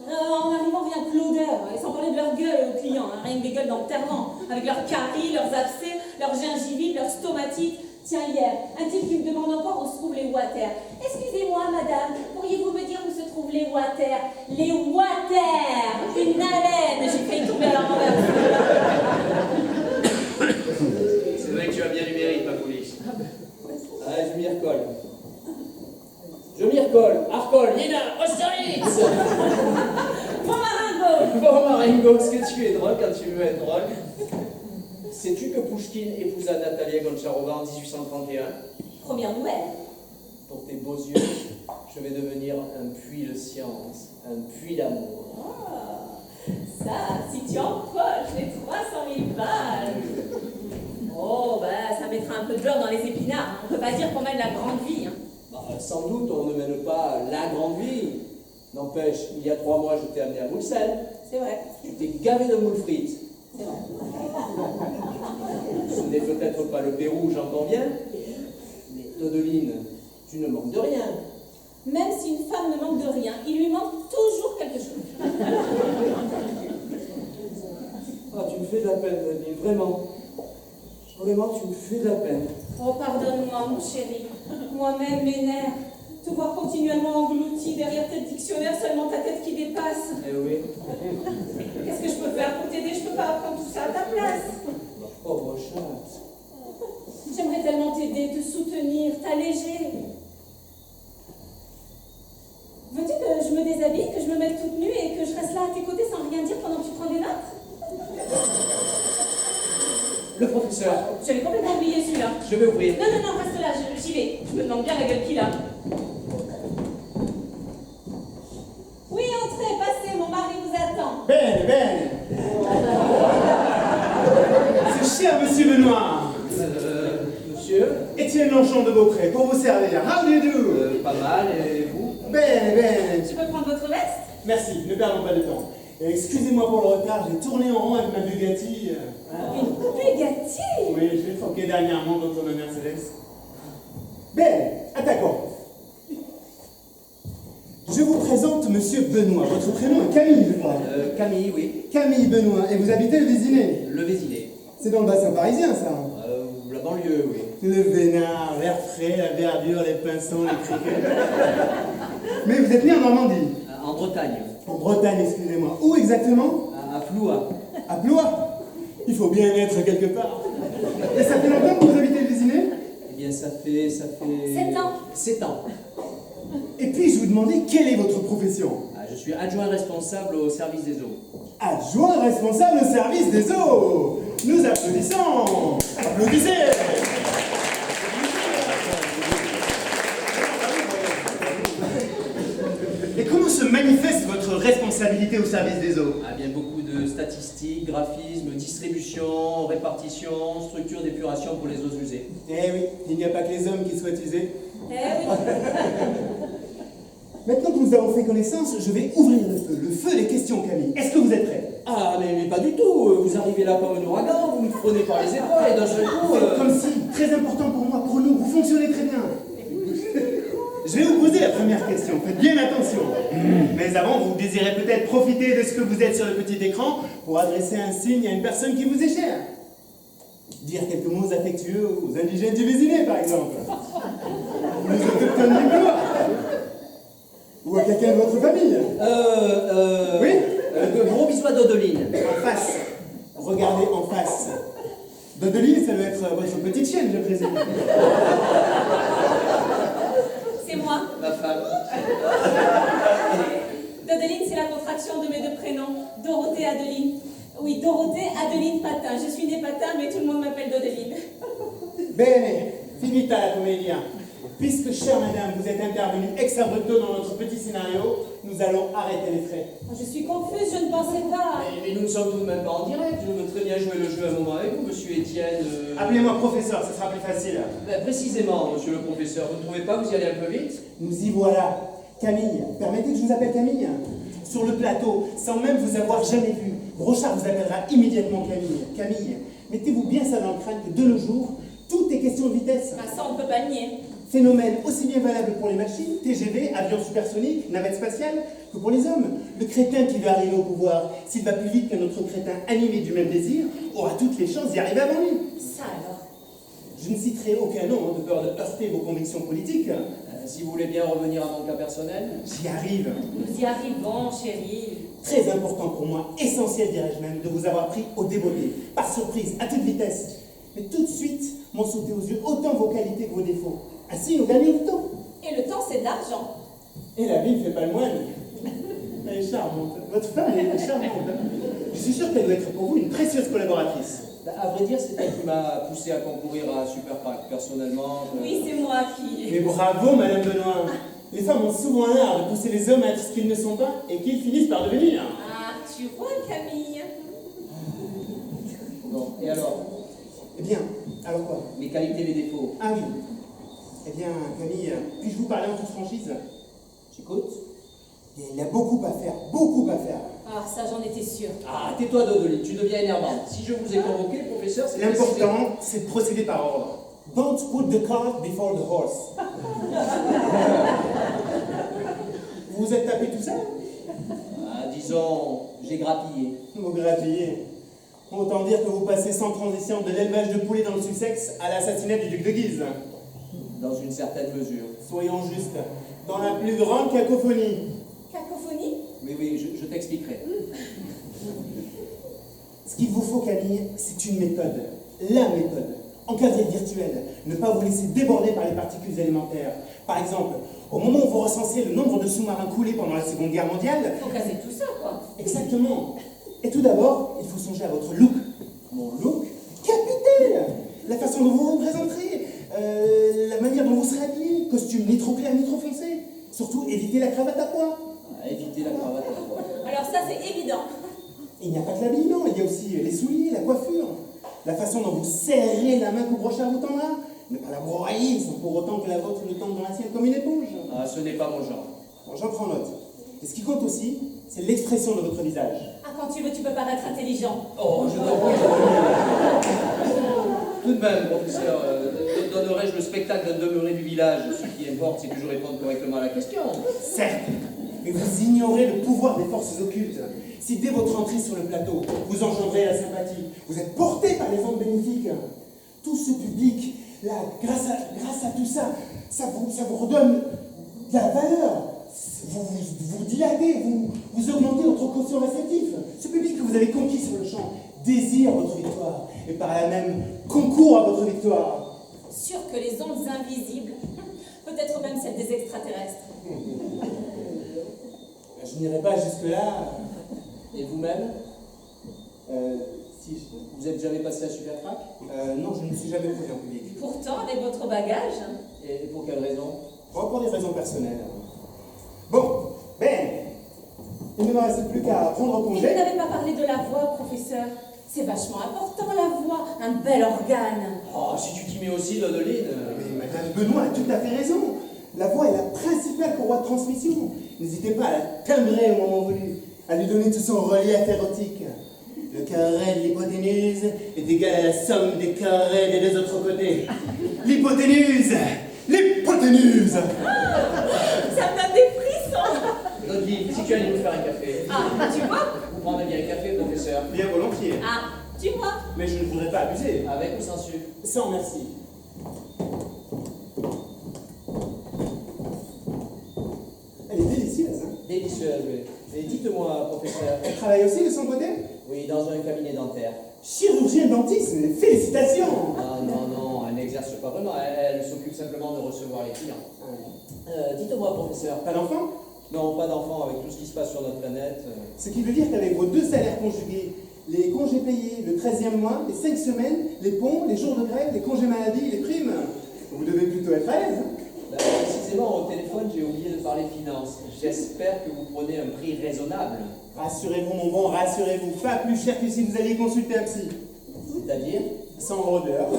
En arrivant, vient que l'odeur, et sans parler de leur gueule aux clients, hein, rien que des gueules d'enterrement, avec leurs caries, leurs abcès, leurs gingivites, leurs stomatites. Tiens, hier, un type qui me demande encore où se trouvent les water. Excusez-moi, madame, pourriez-vous me dire où se trouvent les water? Les water! Une haleine! J'ai failli tomber à l'envers. C'est vrai que tu as bien du mérite, ma pouliche. Ah, je m'y recolle. Je m'y recolle. Arcole, Lina, Austerlitz! Bon maringo! Bon, Maringo, est-ce que tu es drôle quand tu veux être drôle? Sais-tu que Pouchkine épousa Natalia Goncharova en 1831? Première nouvelle. Pour tes beaux yeux, je vais devenir un puits de science, un puits d'amour. Ah, ça, si tu empoches les 300 000 balles. Oh, bah, ça mettra un peu de beurre dans les épinards. On peut pas dire qu'on mène la grande vie. Hein. Bah, sans doute, on ne mène pas la grande vie. N'empêche, il y a 3 mois, je t'ai amené à Bruxelles. C'est vrai. Tu t'es gavé de moules frites. C'est vrai. Ce n'est peut-être pas le Pérou, j'en conviens. Mais Dodeline, tu ne manques de rien. Même si une femme ne manque de rien, il lui manque toujours quelque chose. Ah, tu me fais de la peine, Dodeline, vraiment. Vraiment, tu me fais de la peine. Oh, pardonne-moi, mon chéri. Moi-même, mes nerfs. Te voir continuellement englouti derrière tes dictionnaires, seulement ta tête qui dépasse. Eh oui. Qu'est-ce que je peux faire pour t'aider? Je peux pas apprendre tout ça à ta place. Ma pauvre chatte. J'aimerais tellement t'aider, te soutenir, t'alléger. Veux-tu que je me déshabille, que je me mette toute nue et que je reste là à tes côtés sans rien dire pendant que tu prends des notes? Le professeur, J'avais complètement oublié celui-là. je vais ouvrir. Non, non, non, reste là, j'y vais. Je me demande bien la gueule qu'il a. Oui, entrez, passez, mon mari vous attend. Bene, bene. C'est cher, monsieur Benoît. Monsieur, Étienne Longchamp de Beaupré, pour vous servir. How do you do? pas mal, et vous? Bene, bene. Je peux prendre votre veste? Merci, ne perdons pas de temps. Et excusez-moi pour le retard, j'ai tourné en rond avec ma Bugatti. Une Bugatti? Oui, je l'ai troqué dernièrement contre ma Mercedes. Bene, attaquons. Je vous présente monsieur Benoît. Votre prénom est Camille, je crois. Camille, oui. Camille Benoît. Et vous habitez le Vésiné. Le Vésiné. C'est dans le bassin parisien, ça. La banlieue, oui. Le vénard, l'air frais, la verdure, les pinsons, les criquets. Mais vous êtes né en Normandie. En Bretagne. En Bretagne, excusez-moi. Où exactement? À Ploua. À Blois. Il faut bien être quelque part. Et ça fait longtemps que vous habitez le Vésinet? Eh bien, ça fait... 7 ans. 7 ans. Et puis-je vous demander quelle est votre profession? Ah, je suis adjoint responsable au service des eaux. Adjoint responsable au service des eaux. Nous applaudissons. Applaudissez. Et comment se manifeste votre responsabilité au service des eaux? Ah, bien, beaucoup de statistiques, graphismes, distribution, répartition, structure d'épuration pour les eaux usées. Eh oui, il n'y a pas que les hommes qui souhaitent user. Eh oui. Maintenant que nous avons fait connaissance, je vais ouvrir le feu des questions, Camille. Est-ce que vous êtes prêts? Ah, mais pas du tout. Vous arrivez là comme un ouragan, vous me prenez par les épaules et d'un seul coup... Comme si, très important pour moi, pour nous, vous fonctionnez très bien. Je vais vous poser la première question, faites bien attention. Mais avant, vous désirez peut-être profiter de ce que vous êtes sur le petit écran pour adresser un signe à une personne qui vous est chère. Dire quelques mots affectueux aux indigènes du Vésinet, par exemple. Ou les autochtones du Blois. Ou à quelqu'un de votre famille. Oui. Gros bisous à Dodeline. En face. Regardez en face. Dodeline, ça doit être votre petite chienne, je présume. C'est moi. Ma femme. Dodeline, c'est la contraction de mes deux prénoms. Dorothée Adeline. Oui, Dorothée Adeline Patin. Je suis née Patin, mais tout le monde m'appelle Dodeline. Bene, finita la commedia. Puisque, chère madame, vous êtes intervenue ex abrupto dans notre petit scénario, nous allons arrêter les frais. Je suis confuse, je ne pensais pas. Mais nous ne sommes tout de même pas en direct. Je veux très bien jouer le jeu un moment avec vous, monsieur Étienne. Appelez-moi professeur, ce sera plus facile. Ben, précisément, monsieur le professeur, vous ne trouvez pas, vous y allez un peu vite? Nous y voilà. Camille, permettez que je vous appelle Camille? Sur le plateau, sans même vous avoir jamais vu, Brochard vous appellera immédiatement Camille. Camille, mettez-vous bien ça dans le crâne que de nos jours, tout est question de vitesse. Ah, ça, on ne peut pas le nier. Phénomène aussi bien valable pour les machines, TGV, avions supersoniques, navettes spatiales, que pour les hommes. Le crétin qui veut arriver au pouvoir, s'il va plus vite qu'un autre crétin animé du même désir, aura toutes les chances d'y arriver avant lui. Ça alors. Je ne citerai aucun nom, de peur de heurter vos convictions politiques. Si vous voulez bien revenir à mon cas personnel. J'y arrive. Nous y arrivons, chérie. Très important pour moi, essentiel dirais-je même, de vous avoir pris au dévolé, par surprise, à toute vitesse. Mais tout de suite, m'ont sauté aux yeux autant vos qualités que vos défauts. Ainsi, nous gagnons du temps. Et le temps, c'est de l'argent. Et la vie ne fait pas le moine. Elle est charmante. Votre femme, elle est charmante. Je suis sûr qu'elle doit être pour vous une précieuse collaboratrice. Ben, à vrai dire, c'est elle qui m'a poussé à concourir à Superpac. Personnellement, Oui, c'est moi qui... Mais bravo, Madame Benoît. Les femmes ont souvent l'art de pousser les hommes à être ce qu'ils ne sont pas et qu'ils finissent par devenir. Ah, tu vois, Camille. Bon, et alors? Eh bien, alors quoi? Mes qualités, mes défauts. Ah oui. Eh bien, Camille, puis-je vous parler en toute franchise? J'écoute. Il y a beaucoup à faire, beaucoup à faire. Ah, ça, j'en étais sûre. Ah, tais-toi, Dodeline, tu deviens énervante. Si je vous ai convoqué, professeur, c'est... L'important, c'est de procéder par ordre. Don't put the cart before the horse. Vous vous êtes tapé tout ça? Ah, disons, j'ai grappillé. Vous grappillez. Autant dire que vous passez sans transition de l'élevage de poulets dans le Sussex à l'assassinat du duc de Guise. Dans une certaine mesure. Soyons justes, dans la plus grande cacophonie. Cacophonie? Oui, je t'expliquerai. Ce qu'il vous faut, Camille, c'est une méthode. La méthode. Encadrée virtuelle. Ne pas vous laisser déborder par les particules élémentaires. Par exemple, au moment où vous recensez le nombre de sous-marins coulés pendant la Seconde Guerre mondiale... Faut casser tout ça, quoi. Exactement. Et tout d'abord, il faut songer à votre look. Mon look? Capitaine! La façon dont vous vous présenterez, la manière dont vous serez habillé, costume ni trop clair ni trop foncé. Surtout, évitez la cravate à pois. Ah, éviter la cravate à pois. Alors ça, c'est évident. Il n'y a pas que l'habillement, il y a aussi les souliers, la coiffure, la façon dont vous serrez la main que Brochard vous tendra. Ne pas la broyer sans pour autant que la vôtre ne tombe dans la sienne comme une éponge. Ah, ce n'est pas mon genre. Bon, j'en prends note. Et ce qui compte aussi, c'est l'expression de votre visage. Ah, quand tu veux, tu peux paraître intelligent. Oh, je t'en prie. Tout de même, professeur, donnerais-je le spectacle d'un demeuré du village? Ce qui importe, c'est que je réponde correctement à la question. Certes, mais vous ignorez le pouvoir des forces occultes. Si dès votre entrée sur le plateau, vous engendrez la sympathie, vous êtes porté par les ondes bénéfiques, tout ce public, là, grâce à tout ça, ça vous redonne de la valeur. vous dilatez, vous augmentez votre quotient réceptif. Ce public que vous avez conquis sur le champ désire votre victoire et par là même concourt à votre victoire. Sûr que les ondes invisibles, peut-être même celles des extraterrestres. Je n'irai pas jusque-là. Et vous-même, Si vous êtes jamais passé à Supertrack? non, je ne me suis jamais posé en public. Pourtant, avec votre bagage, Et pour quelle raison? Pour des raisons personnelles. Bon, Ben, il ne me reste plus qu'à prendre et vous congé. n'avez pas parlé de la voix, professeur. C'est vachement important, la voix, un bel organe. Oh, si tu t'y mets aussi, Dodeline. Mais Madame Benoît a tout à fait raison. La voix est la principale courroie de transmission. N'hésitez pas à la timbrer au moment voulu, à lui donner tout son relief érotique. Le carré de l'hypoténuse est égal à la somme des carrés des deux autres côtés. L'hypoténuse! L'hypoténuse! Ça me donne des frissons. Dodeline, si tu allais nous faire un café. Ah, tu vois? Vous prendrez bien un café, professeur? Bien volontiers. Ah, tu vois? Mais je ne voudrais pas abuser. Avec ou sans sucre? Sans merci. Elle est délicieuse, hein? Délicieuse, oui. Et dites-moi, professeur. Elle travaille aussi de son côté? Oui, dans un cabinet dentaire. Chirurgien dentiste, félicitations! Ah non, non, elle n'exerce pas vraiment. Elle s'occupe simplement de recevoir les clients. Dites-moi, professeur. Pas d'enfant? Non, pas d'enfant avec tout ce qui se passe sur notre planète. Ce qui veut dire qu'avec vos 2 salaires conjugués, les congés payés, le 13e mois, les 5 semaines, les ponts, les jours de grève, les congés maladie, les primes, vous devez plutôt être à l'aise. Hein? Précisément, au téléphone, j'ai oublié de parler finances. J'espère que vous prenez un prix raisonnable. Rassurez-vous, mon bon, rassurez-vous. Pas plus cher que si vous alliez consulter un psy. C'est-à-dire 100 € de l'heure.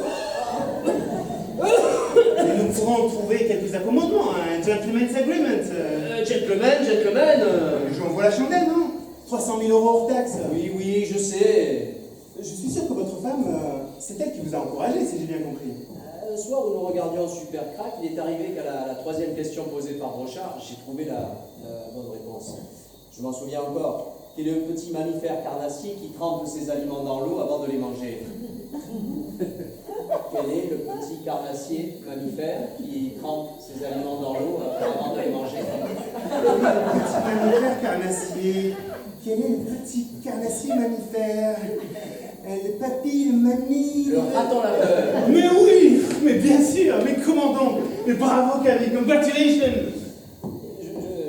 Et nous pourrons trouver quelques accommodements, un gentleman's agreement. Gentleman. Je vous envoie la chandelle, non? 300 000 € hors taxe. Oui, oui, je sais. Je suis sûr que votre femme, c'est elle qui vous a encouragé, si j'ai bien compris. Un soir où nous regardions Super Crack, il est arrivé qu'à la 3e question posée par Brochard, j'ai trouvé la bonne réponse. Je m'en souviens encore. Qui est le petit mammifère carnassier qui trempe ses aliments dans l'eau avant de les manger? Quel est le petit carnassier mammifère qui trempe ses aliments dans l'eau avant de les manger? Le petit mammifère carnassier. Quel est le petit carnassier mammifère? Le papy, le mamie. Le raton laveur. Mais oui, mais bien sûr, mais comment donc? Mais bravo, Camille, congratulations!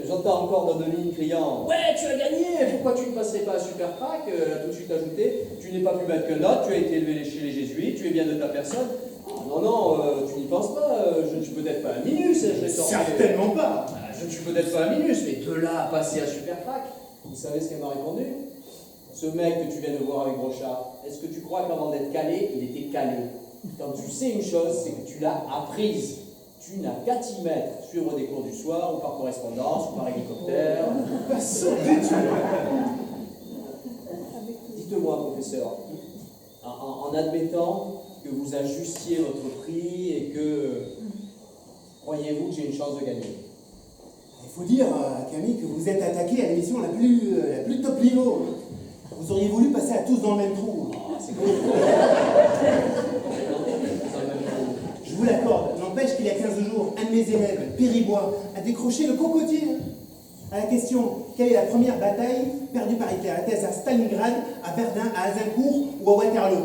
J'entends encore Dodeline criant « Ouais, tu as gagné! Pourquoi tu ne passerais pas à Super Crack ?» Elle a tout de suite ajouté « Tu n'es pas plus bête qu'un autre, tu as été élevé chez les jésuites, tu es bien de ta personne. » Non, non, tu n'y penses pas, je ne suis peut-être pas un minus, je l'ai sorti. Certainement pas! Je ne suis peut-être pas un minus, mais de là à passer à Super Crack, vous savez ce qu'elle m'a répondu? Ce mec que tu viens de voir avec Brochard, est-ce que tu crois qu'avant d'être calé, il était calé? Quand tu sais une chose, c'est que tu l'as apprise. Tu n'as qu'à t'y mettre, suivre des cours du soir, ou par correspondance, ou par hélicoptère. Dites-moi, professeur, en admettant que vous ajustiez votre prix et que croyez-vous que j'ai une chance de gagner? Il faut dire, Camille, que vous êtes attaqué à l'émission la plus top niveau. Vous auriez voulu passer à tous dans le même trou. Ah, c'est cool. Je vous l'accorde, n'empêche qu'il y a 15 jours, un de mes élèves, Péribois, a décroché le cocotier. À la question « Quelle est la première bataille perdue par Hitler ?» Était-ce à Stalingrad, à Verdun, à Azincourt ou à Waterloo?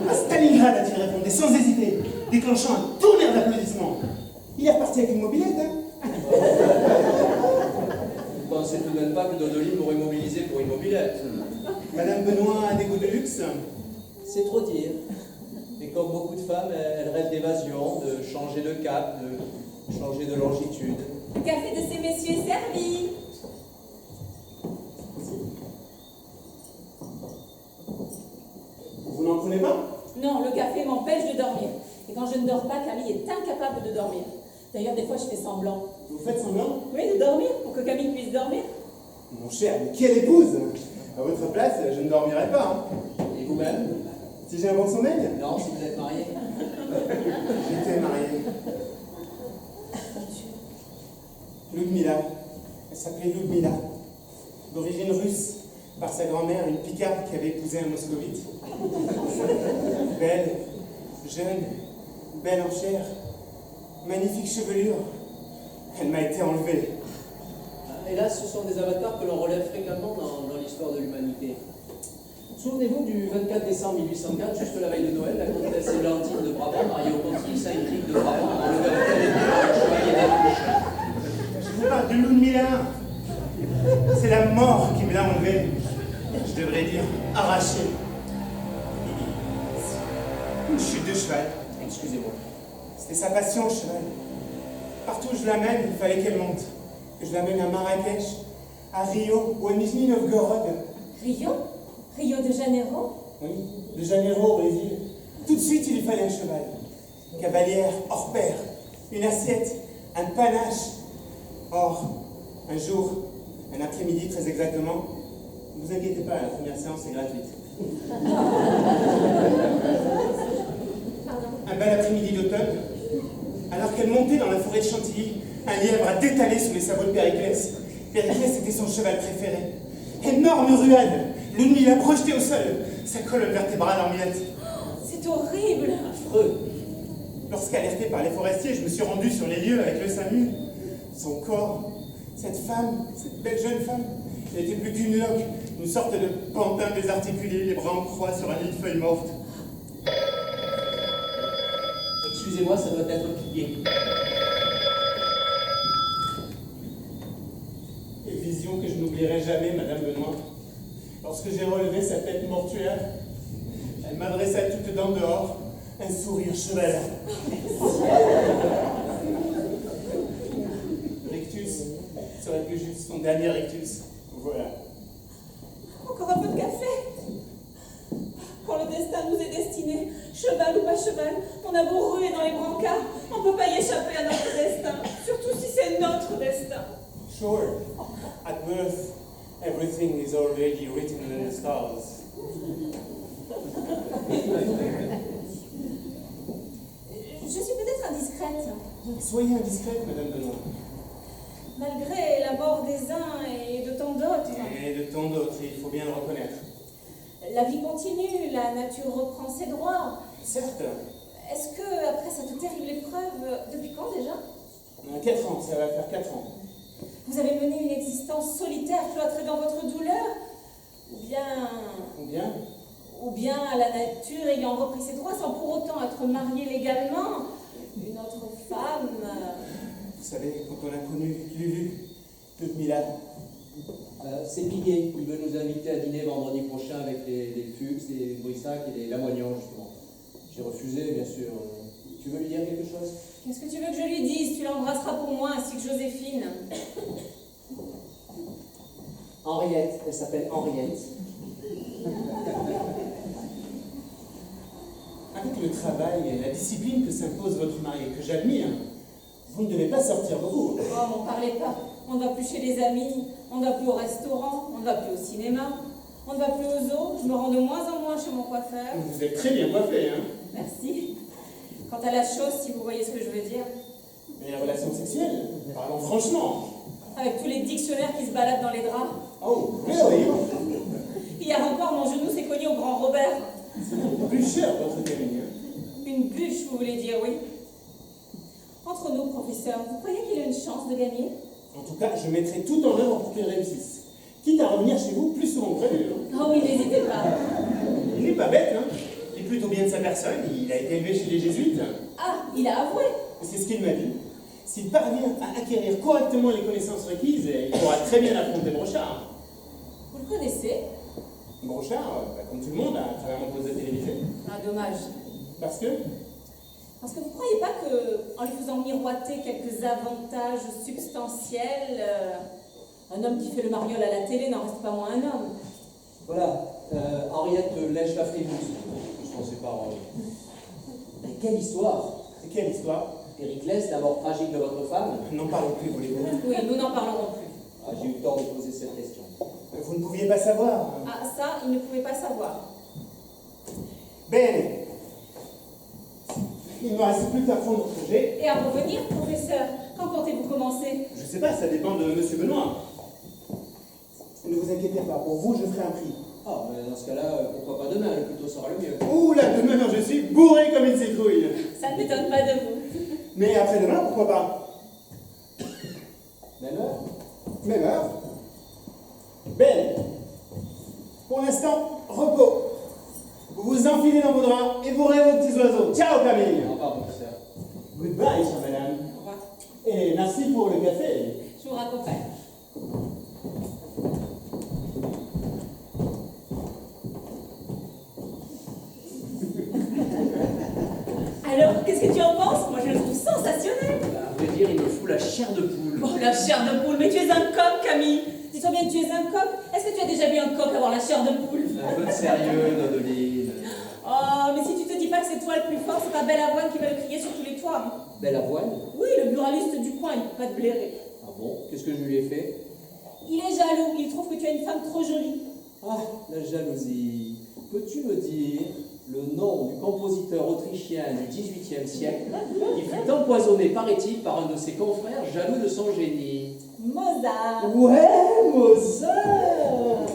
À Stalingrad, a-t-il répondu, sans hésiter, déclenchant un tonnerre d'applaudissements. Il est reparti avec une mobilette, hein? Vous pensez tout de même pas que Dodeline m'aurait mobilisé pour une mobilette? Madame Benoît a des goûts de luxe. C'est trop dire. Et comme beaucoup de femmes, elles rêvent d'évasion, de changer de cap, de changer de longitude. Le café de ces messieurs est servi. Vous n'en prenez pas? Non, le café m'empêche de dormir. Et quand je ne dors pas, Camille est incapable de dormir. D'ailleurs, des fois, je fais semblant. Vous faites semblant? Oui, de dormir, pour que Camille puisse dormir. Mon cher, mais quelle épouse! À votre place, je ne dormirai pas. Hein. Et vous-même? Si j'ai un bon sommeil? Non, si vous êtes marié. J'étais marié. Ludmila. Elle s'appelait Ludmila. D'origine russe, par sa grand-mère, une picarde qui avait épousé un moscovite. Belle, jeune, belle en chair, magnifique chevelure. Elle m'a été enlevée. hélas, ce sont des avatars que l'on relève fréquemment dans l'histoire de l'humanité. Souvenez-vous du 24 décembre 1804, juste la veille de Noël, la comtesse Églantine de Brabant, mariée au comte Saint-Philippe de Brabant, enlevée avec elle le chevalier d'Aiguille. Je vous parle de Ludmilla. C'est la mort qui me l'a enlevé. Je devrais dire arraché. Une chute de cheval. Excusez-moi. C'était sa passion, le cheval. Partout où je l'amène, il fallait qu'elle monte. Que je l'amène à Marrakech, à Rio ou à Nizhny Novgorod. Rio? Rio de Janeiro? Oui, de Janeiro au Brésil. Tout de suite, il lui fallait un cheval. Cavalière, hors pair, une assiette, un panache. Or, un jour, un après-midi très exactement, ne vous inquiétez pas, la première séance est gratuite. Un bel après-midi d'automne, alors qu'elle montait dans la forêt de Chantilly, un lièvre a détalé sous les sabots de Périclès. Périclès était son cheval préféré. Énorme ruade, l'ennemi l'a projeté au sol, sa colonne vertébrale en miettes. C'est horrible! Affreux. Lorsqu'alerté par les forestiers, je me suis rendu sur les lieux avec le SAMU. Son corps, cette femme, cette belle jeune femme, elle n'était plus qu'une loque, une sorte de pantin désarticulé, les bras en croix sur un lit de feuilles mortes. Excusez-moi, ça doit être piqué. Et vision que je n'oublierai jamais, Madame Benoît. Lorsque j'ai relevé sa tête mortuaire, elle m'adressa toute dents dehors, un sourire chevalin. Rictus serait plus juste son dernier rictus. Voilà. Encore un peu de café? Quand le destin nous est destiné, cheval ou pas cheval, on a beau ruer dans les brancards, on ne peut pas y échapper à notre destin, surtout si c'est notre destin. Sure, at birth, everything is already written in the stars. Je suis peut-être indiscrète. Soyez indiscrète, Madame Benoît. Malgré la mort des uns et de tant d'autres. Et de tant d'autres, il faut bien le reconnaître. La vie continue, la nature reprend ses droits. Certes, Est-ce que, après cette terrible épreuve, depuis quand déjà? 4 ans, ça va faire 4 ans. Vous avez mené une existence solitaire, cloîtrée dans votre douleur? Combien? Ou bien la nature ayant repris ses droits sans pour autant être mariée légalement? Une autre femme? Vous savez, quand on a connu Lulu, Ludmilla, C'est Piguet, il veut nous inviter à dîner vendredi prochain avec les Fuchs, les Brissac et les Lamoignon, justement. J'ai refusé, bien sûr. Tu veux lui dire quelque chose? Qu'est-ce que tu veux que je lui dise? Tu l'embrasseras pour moi, ainsi que Joséphine. Henriette, elle s'appelle Henriette. avec le travail et la discipline que s'impose votre mari, que j'admire, vous ne devez pas sortir beaucoup. Oh, m'en parlez pas. On ne va plus chez les amis, on ne va plus au restaurant, on ne va plus au cinéma, on ne va plus aux zoo. Je me rends de moins en moins chez mon coiffeur. Vous êtes très bien coiffé, hein? Merci. Quant à la chose, si vous voyez ce que je veux dire, Mais les relations sexuelles, parlons franchement. avec tous les dictionnaires qui se baladent dans les draps. Oh, really? Hier encore, mon genou s'est cogné au grand Robert. Plus cher, votre cabine. Une bûche, vous voulez dire, oui. Entre nous, professeur, vous croyez qu'il a une chance de gagner? En tout cas, je mettrai tout en œuvre pour qu'il réussisse. Quitte à revenir chez vous plus souvent que prévu. Hein. Oh oui, n'hésitez pas. Il n'est pas bête, hein? Il est plutôt bien de sa personne. Il a été élevé chez les jésuites. Ah, il a avoué. C'est ce qu'il m'a dit. S'il parvient à acquérir correctement les connaissances requises, il pourra très bien affronter Brochard. Vous le connaissez? Brochard, comme tout le monde, à travers mon poste de télévision. Ah, dommage. Parce que Parce que vous ne croyez pas que, en lui faisant miroiter quelques avantages substantiels, un homme qui fait le mariole à la télé n'en reste pas moins un homme? Voilà, Henriette lèche la frimousse, plus on ses paroles. Mais quelle histoire! c'est quelle histoire? Périclès, la mort tragique de votre femme? N'en parlons plus, voulez-vous? Oui, nous n'en parlerons plus. Ah, j'ai eu tort de poser cette question. Vous ne pouviez pas savoir. Ah, ça, il ne pouvait pas savoir. Bene. Il ne me reste plus qu'à prendre congé. Et à revenir, professeur, quand comptez-vous commencer? Je sais pas, ça dépend de Monsieur Benoît. Ne vous inquiétez pas, pour vous, je ferai un prix. Ah, mais dans ce cas-là, pourquoi pas demain? Le plus tôt sera le mieux. Ouh là, demain, je suis bourré comme une citrouille. Ça ne m'étonne pas de vous. Mais après-demain, pourquoi pas? Même heure? Même heure. Belle. Pour l'instant, repos. Vous vous enfilez dans vos draps et vous rêvez aux petits oiseaux. Ciao Camille. Au revoir, professeur. Goodbye, chère madame. Au revoir. Et merci pour le café. Je vous raccompagne. Alors, qu'est-ce que tu en penses? Moi, je le trouve sensationnel. À vrai dire, il me fout la chair de poule. Oh, la chair de poule, mais tu es un coq, Camille. Dis-toi bien que tu es un coq. Est-ce que tu as déjà vu un coq avoir la chair de poule? Un peu de sérieux, Nodeline. Oh, mais si tu te dis pas que c'est toi le plus fort, c'est ta belle avoine qui va le crier sur tous les toits. Belle avoine. Oui, le buraliste du coin, il peut pas te blairer. Ah bon? Qu'est-ce que je lui ai fait? Il est jaloux, il trouve que tu as une femme trop jolie. Ah, la jalousie. Peux-tu me dire le nom du compositeur autrichien du XVIIIe siècle qui fut empoisonné, paraît-il, par un de ses confrères jaloux de son génie? Mozart. Ouais, Mozart!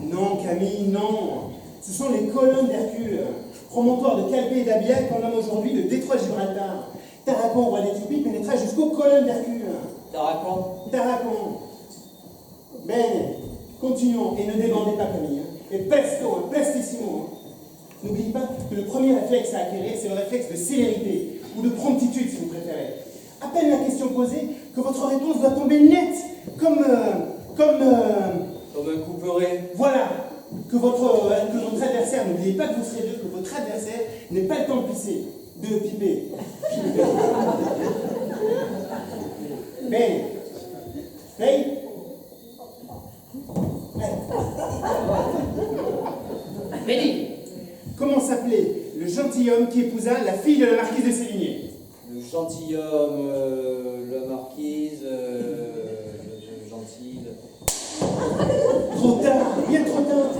Non, Camille, non. Ce sont les colonnes d'Hercule, promontoire de Calpé et d'Abiac qu'on nomme aujourd'hui le détroit de Gibraltar. Taracon, roi d'Éthiopie, pénétra jusqu'aux colonnes d'Hercule. Taracon. Taracon. Bene, continuons et ne débandez pas, Camille. Et pesto, pestissimo. N'oubliez pas que le premier réflexe à acquérir, c'est le réflexe de célérité, ou de promptitude si vous préférez. À peine la question posée, que votre réponse doit tomber nette, comme Comme un couperet. voilà, que votre adversaire, n'oubliez pas que vous serez deux, que votre adversaire n'ait pas le temps de pisser, de piper. Bene. Hey. Mélie. Comment s'appelait le gentilhomme qui épousa la fille de la marquise de Sévigné? Le gentilhomme, la marquise, le gentil. Trop tard, bien trop tard.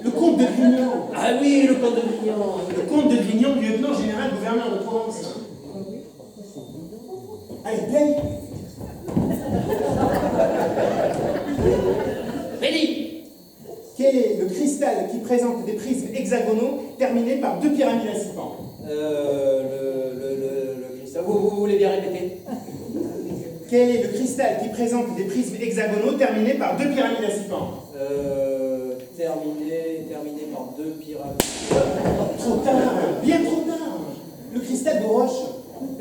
Le comte de Grignan. Ah oui, le comte de Grignan. Le comte de Grignan, lieutenant général gouverneur de Provence. Allez, paye. Mélie. Quel est le cristal qui présente des prismes hexagonaux terminés par deux pyramides à 6 pans? Le cristal. Vous voulez bien répéter? Quel est le cristal qui présente des prismes hexagonaux terminés par deux pyramides à 6 pans? Terminé par deux pyramides. Trop tard, bien trop tard. Le cristal de roche.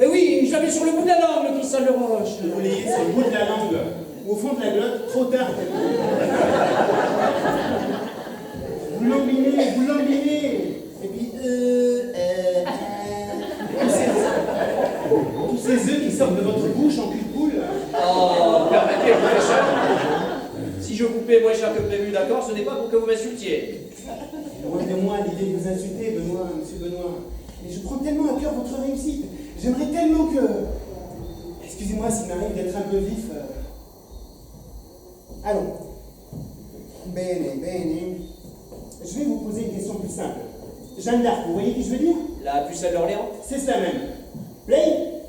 Eh oui, j'avais sur le bout de la langue le cristal de roche. Vous l'ayez sur le bout de la langue, ou au fond de la glotte, trop tard. Vous l'embinez. Et puis, tous ces œufs qui sortent de votre bouche en cul de poule. Oh, permettez, professeur. Si je vous paie moins cher que prévu, d'accord, ce n'est pas pour que vous m'insultiez. Loin de moi l'idée de vous insulter, Benoît, monsieur Benoît. Mais je prends tellement à cœur votre réussite. J'aimerais tellement que... Excusez-moi s'il m'arrive d'être un peu vif. Allons. Bene. Je vais vous poser une question plus simple. Jeanne d'Arc, vous voyez qui je veux dire? La pucelle d'Orléans? C'est ça même. Play.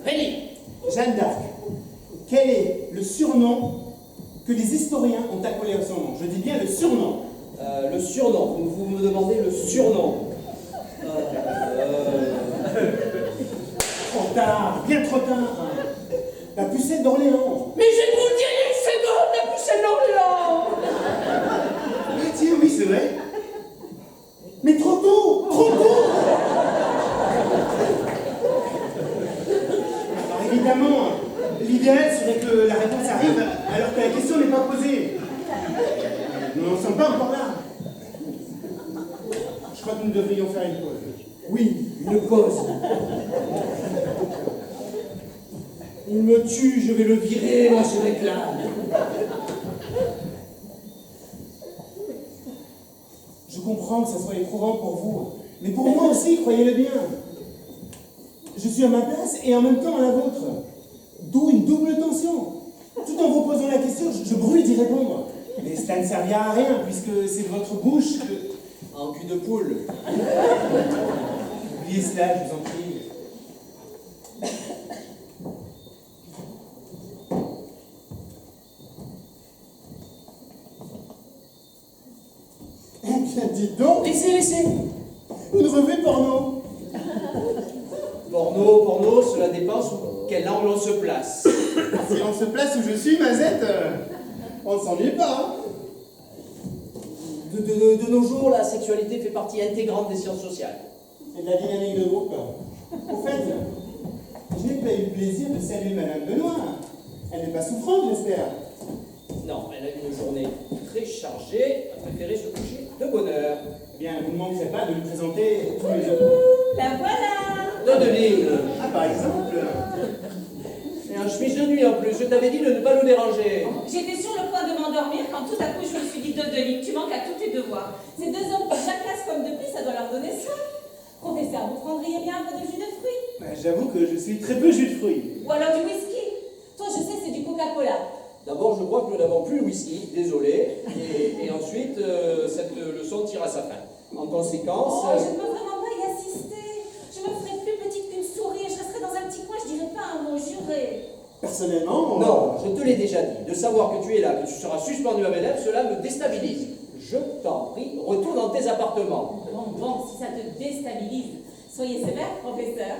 Rémi! Jeanne d'Arc. Quel est le surnom que les historiens ont accolé à son nom? Je dis bien le surnom. Le surnom. Vous me demandez le surnom. Trop tard, bien trop tard. La pucelle d'Orléans. Mais je vais vous le dire il y a une seconde, la pucelle d'Orléans! Ah tiens, oui, c'est vrai. Mais trop tôt, trop tôt. Alors évidemment, l'idéal serait que la réponse arrive alors que la question n'est pas posée. Nous n'en sommes pas encore là. Je crois que nous devrions faire une pause. Oui, une pause. Il me tue, je vais le virer, moi je réclame. Je comprends que ça soit éprouvant pour vous, mais pour moi aussi, croyez-le bien. Je suis à ma place et en même temps à la vôtre. D'où une double tension. Tout en vous posant la question, je brûle d'y répondre. Mais cela ne servira à rien puisque c'est de votre bouche que... En cul de poule. Oubliez cela, je vous en prie. Eh bien, dites donc, Laissez. une revue porno. Porno, cela dépend sur quel angle on se place. Si on se place où je suis, Mazette, on ne s'ennuie pas. Hein. De nos jours, la sexualité fait partie intégrante des sciences sociales. C'est de la dynamique de groupe. Au fait, je n'ai pas eu le plaisir de saluer Madame Benoît. Elle n'est pas souffrante, j'espère. Non, elle a eu une journée très chargée, a préféré se coucher de bonne heure. Eh bien, vous ne manquerez pas de lui présenter tous les autres. La voilà! Dodeline! Ah, par exemple. Et un chemise de nuit en plus, je t'avais dit de ne pas nous déranger. J'étais sur le point de m'endormir quand tout à coup je me suis dit Dodeline, tu manques à tous tes devoirs. Ces deux hommes qui jacassent comme depuis, ça doit leur donner soif. Professeur, vous prendriez bien un peu de jus de fruits? J'avoue que je suis très peu jus de fruits. Ou alors du whisky? Toi, je sais, c'est du Coca-Cola. D'abord, je crois que nous n'avons plus le whisky, désolé. Et ensuite, cette leçon tire à sa fin. En conséquence... Oh, je ne peux vraiment pas y assister. Je me ferais plus petite qu'une souris et je resterais dans un petit coin, je dirais pas un mot, juré. Personnellement... Non, je te l'ai déjà dit. De savoir que tu es là, que tu seras suspendu à mes lèvres, cela me déstabilise. Je t'en prie, retourne dans tes appartements. Bon, si ça te déstabilise, soyez sévère, professeur.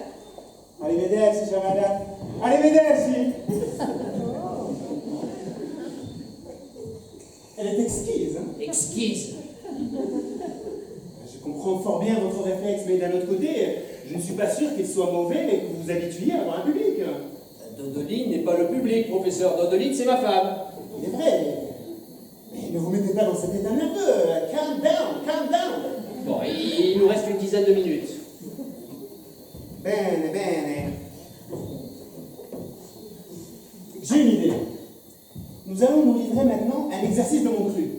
Arrivederci, chère madame. Arrivederci. Elle est exquise, hein. Exquise. Je comprends fort bien votre réflexe, mais d'un autre côté, je ne suis pas sûr qu'il soit mauvais et que vous vous habituiez à avoir un public. Dodeline n'est pas le public, professeur. Dodeline, c'est ma femme. Il est vrai, mais ne vous mettez pas dans cet état nerveux. Calm down, calm down. Bon, il nous reste une dizaine de minutes. Bene, bene. J'ai une idée. Nous allons nous livrer maintenant à un exercice de mon cru,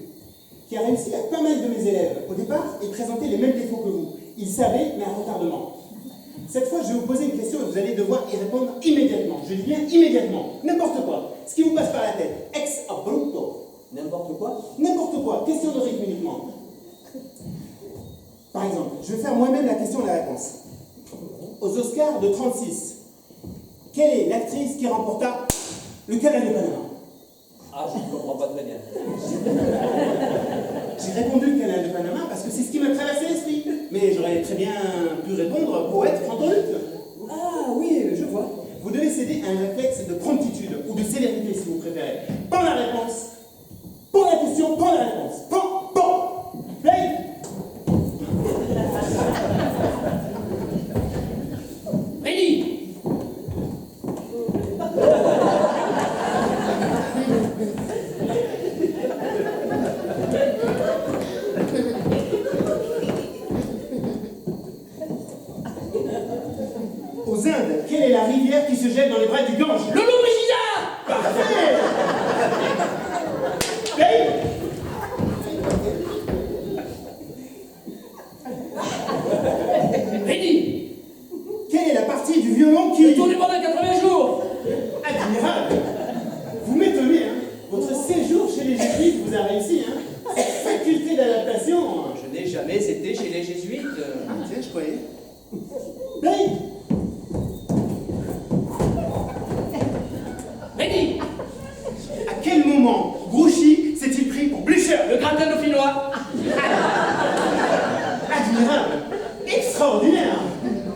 qui a réussi à pas mal de mes élèves. Au départ, ils présentaient les mêmes défauts que vous. Ils savaient, mais à retardement. Cette fois, je vais vous poser une question et vous allez devoir y répondre immédiatement. Je dis bien immédiatement. N'importe quoi. Ce qui vous passe par la tête. Ex abrupto. N'importe quoi. N'importe quoi. Question de rythme uniquement. Par exemple, je vais faire moi-même la question et la réponse. Aux Oscars de 36, quelle est l'actrice qui remporta le Canal de Panama? Ah, je ne comprends pas très bien. J'ai répondu le Canal de Panama parce que c'est ce qui m'a traversé l'esprit. Mais j'aurais très bien pu répondre poète Franck-Luc. Ah oui, je vois. Vous devez céder à un réflexe de promptitude ou de célérité si vous préférez. Pas la réponse. Pas la question, pas la réponse. Pas. Play. Rémi! Aux Indes, quelle est la rivière qui se jette dans les bras du Gange? Le Lombrigida! Parfait. Play. Rémi! Quelle est la partie du violon qui... Tournez pendant 80 jours! Admirable. Vous m'étonnez, hein. Votre séjour chez les Jésuites vous a réussi, hein. Cette faculté d'adaptation, tutoyer. Blake! Benny! À quel moment Grouchy s'est-il pris pour Blücher? Le gratin dauphinois! Admirable! Extraordinaire!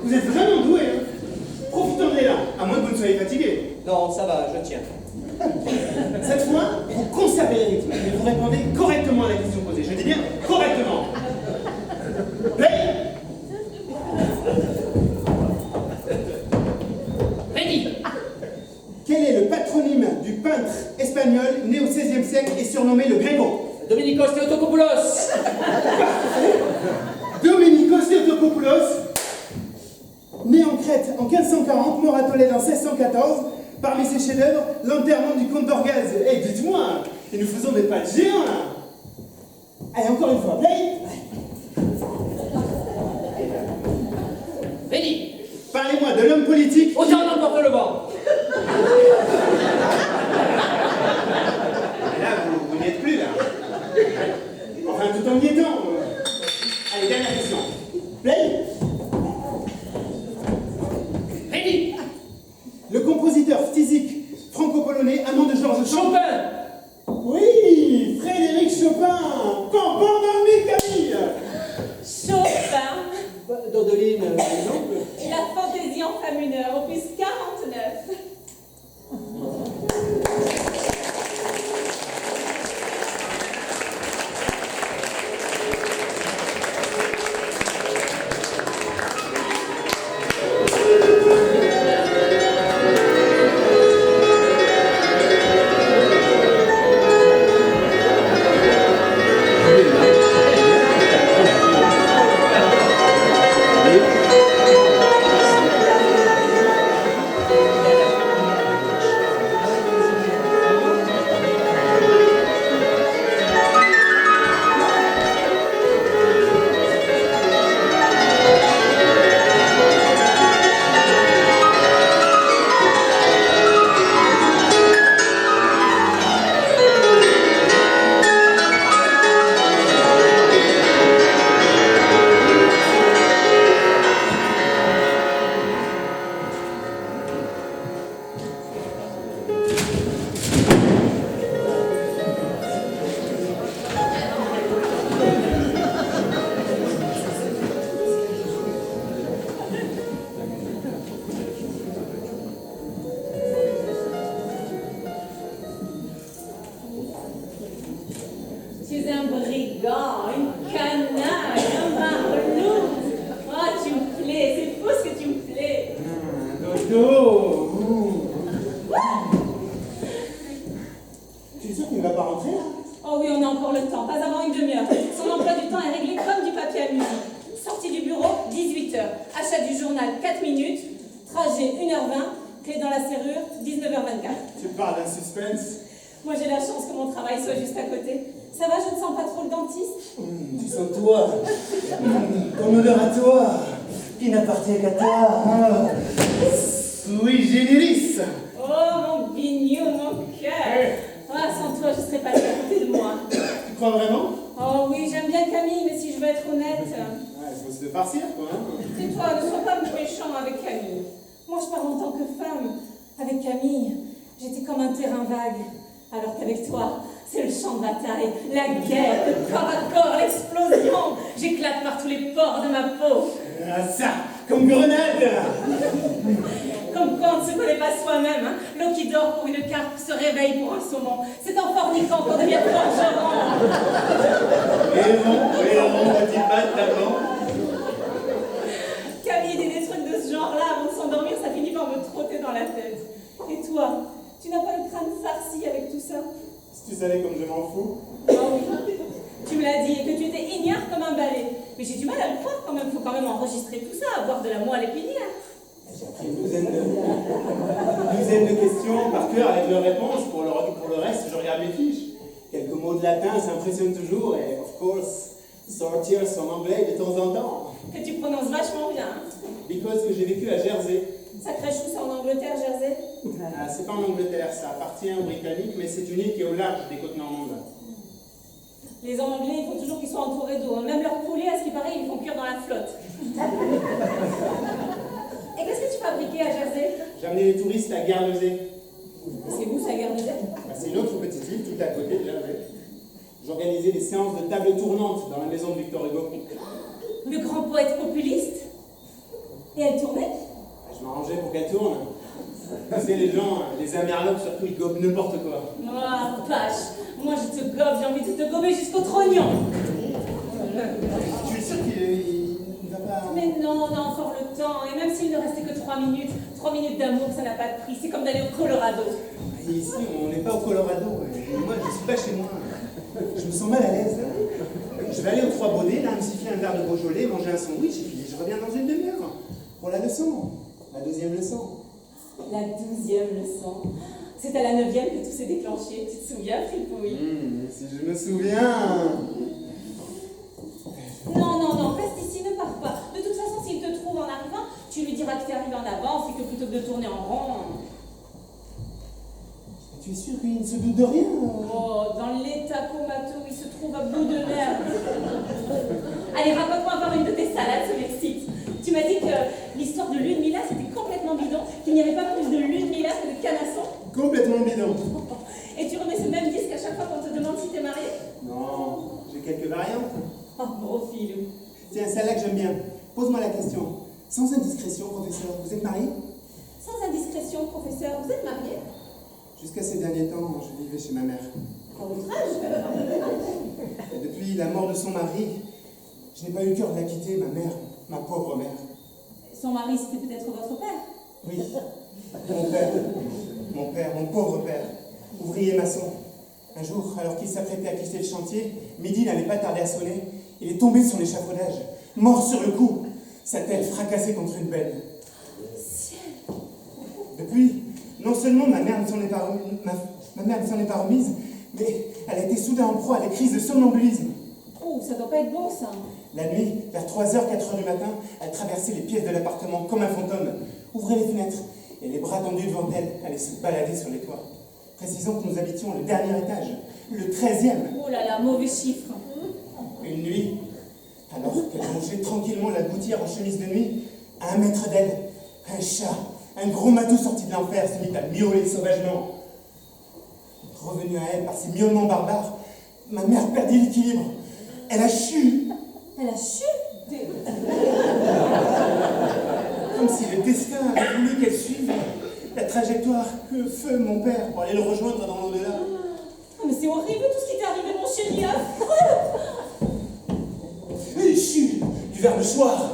Vous êtes vraiment doué, hein? Profitons de l'élan, à moins que vous ne soyez fatigué. Non, ça va, je tiens. Cette fois, vous conservez les rythmes, mais vous répondez correctement à la question posée. Je dis bien correctement. Play! Benny! Quel est le patronyme du peintre espagnol né au XVIe siècle et surnommé le Grégo? Dominikos Theotokopoulos! Dominikos Theotokopoulos, né en Crète en 1540, mort à Tolède en 1614. Parmi ses chefs-d'œuvre, l'enterrement du comte d'Orgaz. Eh, dites-moi, et nous faisons des pas de géants là. Allez, encore une fois, play. Benny! Parlez-moi de l'homme politique. Autant n'emporte le vent! Et là, vous n'y êtes plus là. Enfin, tout en y étant. Allez, dernière question. Play. Benny! Le compositeur physique franco-polonais, amant de Georges Chopin. Oui, Frédéric Chopin. Pan dans le mic, Camille. Chopin, Dodeline, exemple. la fantaisie en fa mineur, opus 49. Tu es un brigand, une canaille, un marlou. Ah, tu me plais, c'est fou ce que tu me plais. Dodo. Tu es sûr qu'il ne va pas rentrer là? Oh oui, on a encore le temps, pas avant une demi-heure. Son emploi du temps est réglé comme du papier à musique. Sortie du bureau, 18h. Achat du journal, 4 minutes. Trajet, 1h20. Clé dans la serrure, 19h24. Tu parles d'un suspense. Moi, j'ai la chance que mon travail soit juste à côté. Ça va, je ne sens pas trop le dentiste? Tu sens toi. Ton odeur à toi, qui n'appartient qu'à toi. Sui generis. Oh, mon bignou, mon cœur. Ah, sans toi, je ne serais pas là à côté de moi. Tu crois vraiment? Oh oui, j'aime bien Camille, mais si je veux être honnête... Ouais, il faut se farcir, quoi. Hein. Tais-toi, ne sois pas méchant avec Camille. Moi, je parle en tant que femme. Avec Camille, j'étais comme un terrain vague. Alors qu'avec toi, c'est le champ de bataille, la guerre, le corps à corps, l'explosion. J'éclate par tous les pores de ma peau. Ah, ça, comme grenade. Comme quand on ne se connaît pas soi-même. Hein. L'eau qui dort pour une carpe se réveille pour un saumon. C'est en forniquant qu'on devient forgeron. Héron, petit pas d'abord. Camille dit des trucs de ce genre-là, avant de s'endormir, ça finit par me trotter dans la tête. Et toi, tu n'as pas le crâne farci avec tout ça? Si tu savais comme je m'en fous. Oh oui, tu me l'as dit, et que tu étais ignare comme un balai. Mais j'ai du mal à le croire quand même, faut quand même enregistrer tout ça, avoir de la moelle épinière. J'ai appris une douzaine de questions par cœur avec leurs réponses. Pour le reste, je regarde mes fiches. Quelques mots de latin s'impressionnent toujours et, of course, sortir son anglais de temps en temps. Que tu prononces vachement bien. Hein. Because que j'ai vécu à Jersey. Sacré chou, c'est en Angleterre, Jersey? Ah, c'est pas en Angleterre, ça appartient aux Britanniques, mais c'est une île qui est au large des côtes normandes. Les Anglais, il faut toujours qu'ils soient entourés d'eau. Même leurs poulets, à ce qui paraît, ils font cuire dans la flotte. Et qu'est-ce que tu fabriquais à Jersey? J'ai amené les touristes à Guernesey. C'est où, ça, Guernesey? C'est une autre petite île tout à côté de Jersey. J'organisais des séances de table tournante dans la maison de Victor Hugo. Le grand poète populiste? Et elle tournait? Je m'arrangeais pour qu'elle tourne. Tu sais, les gens, les Amerlocs surtout, ils gobent n'importe quoi. Ah, vache. Moi, je te gobe, j'ai envie de te gober jusqu'au trognon. Tu es sûr qu'il ne va pas... Mais non, on a encore le temps. Et même s'il ne restait que 3 minutes d'amour, ça n'a pas de prix. C'est comme d'aller au Colorado. Et ici, on n'est pas au Colorado. Et moi, je suis pas chez moi. Je me sens mal à l'aise. Je vais aller aux Trois Baudets, là, me siffler un verre de Beaujolais, manger un sandwich, et puis je reviens dans une demi-heure. Pour la leçon. La 2e leçon. La 12e leçon. C'est à la 9e que tout s'est déclenché. Tu te souviens, Fripouille? Si je me souviens. Non, reste ici, ne pars pas. De toute façon, s'il te trouve en arrivant, tu lui diras que tu es arrivé en avance et que plutôt que de tourner en rond... Tu es sûr qu'il ne se doute de rien? Oh, dans l'état comateux où il se trouve à bout de nerfs. Allez, raconte-moi encore une de tes salades, ça m'excite. Tu m'as dit que l'histoire de Ludmilla, c'était complètement bidon, qu'il n'y avait pas plus de Ludmilla que de Canasson. Complètement bidon. Et tu remets ce même disque à chaque fois qu'on te demande si t'es marié? Non, j'ai quelques variantes. Oh, gros filou. Tiens, celle-là que j'aime bien. Pose-moi la question. Sans indiscrétion, professeur, vous êtes marié? Sans indiscrétion, professeur, vous êtes marié? Jusqu'à ces derniers temps, je vivais chez ma mère. À votre âge? Et depuis la mort de son mari, je n'ai pas eu le cœur de la quitter, ma mère, ma pauvre mère. Son mari, c'était peut-être votre père? Oui, mon père, mon pauvre père, ouvrier maçon. Un jour, alors qu'il s'apprêtait à quitter le chantier, midi n'allait pas tarder à sonner, il est tombé sur l'échafaudage, mort sur le coup, sa tête fracassée contre une benne. Depuis, non seulement ma mère ne s'en est pas remise, mais elle a été soudain en proie à des crises de somnambulisme. Oh, ça doit pas être bon, ça. La nuit, vers 3h, 4h du matin, elle traversait les pièces de l'appartement comme un fantôme, ouvrait les fenêtres, et les bras tendus devant elle, allait se balader sur les toits. Précisons que nous habitions le dernier étage, le 13e. Oh là là, mauvais chiffre. Une nuit, alors qu'elle mangeait tranquillement la gouttière en chemise de nuit, à 1 mètre d'elle, un chat, un gros matou sorti de l'enfer, se mit à miauler sauvagement. Revenue à elle par ses miaulements barbares, ma mère perdit l'équilibre. Elle a chu. Elle a chu? Comme si le destin avait voulu qu'elle suive la trajectoire que feu mon père pour aller le rejoindre dans l'au-delà. Oh, mais c'est horrible tout ce qui t'est arrivé, mon chéri. Et chu du verbe choir.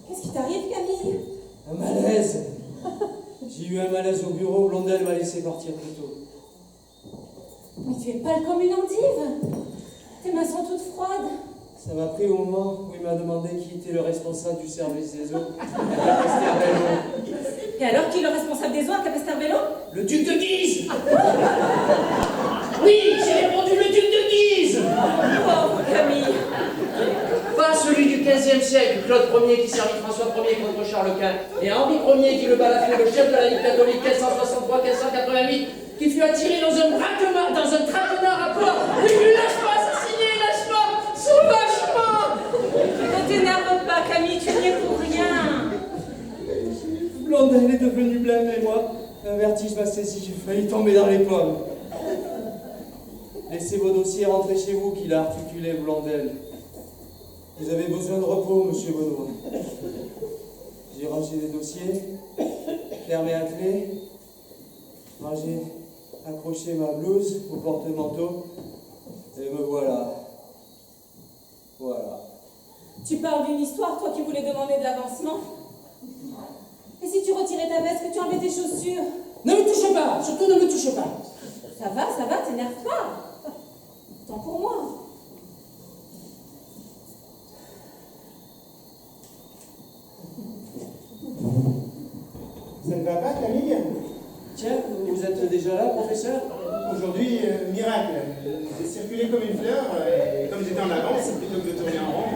Qu'est-ce qui t'arrive, Camille? Un malaise. J'ai eu un malaise au bureau, Blondel m'a laissé partir plus tôt. Mais tu es pâle comme une endive. Tes mains sont toutes froides. Ça m'a pris au moment où il m'a demandé qui était le responsable du service des eaux. Capestervello. Et alors, qui est le responsable des eaux à Capestervello? Le duc de Guise. Oui, j'ai répondu le duc de Guise. Pauvre Camille. Pas celui du XVe siècle, Claude Ier qui servit François Ier contre Charles Quint, et Henri Ier qui le balafrait, le chef de la Ligue catholique 1563-1588, qui fut attiré dans un traquenard à port. Oui, lâche pas, c'est signé, lâche pas, sauvagement. Ne t'énerve pas, Camille, tu n'y es pour rien. Blondel est devenu blême et moi, un vertige m'a saisi, j'ai failli tomber dans les pommes. Laissez vos dossiers, rentrez chez vous, qu'il a articulé Blondel. Vous avez besoin de repos, monsieur Benoît. J'ai rangé les dossiers, fermé à clé, accroché ma blouse au porte-manteau, et me voilà. Voilà. Tu parles d'une histoire, toi qui voulais demander de l'avancement? Et si tu retirais ta veste, que tu enlevais tes chaussures? Ne me touche pas, surtout ne me touche pas. Ça va, t'énerve pas. Tant pour moi. déjà là, professeur? Aujourd'hui, miracle. J'ai circulé comme une fleur, et comme j'étais en avance, plutôt que de tourner en rond.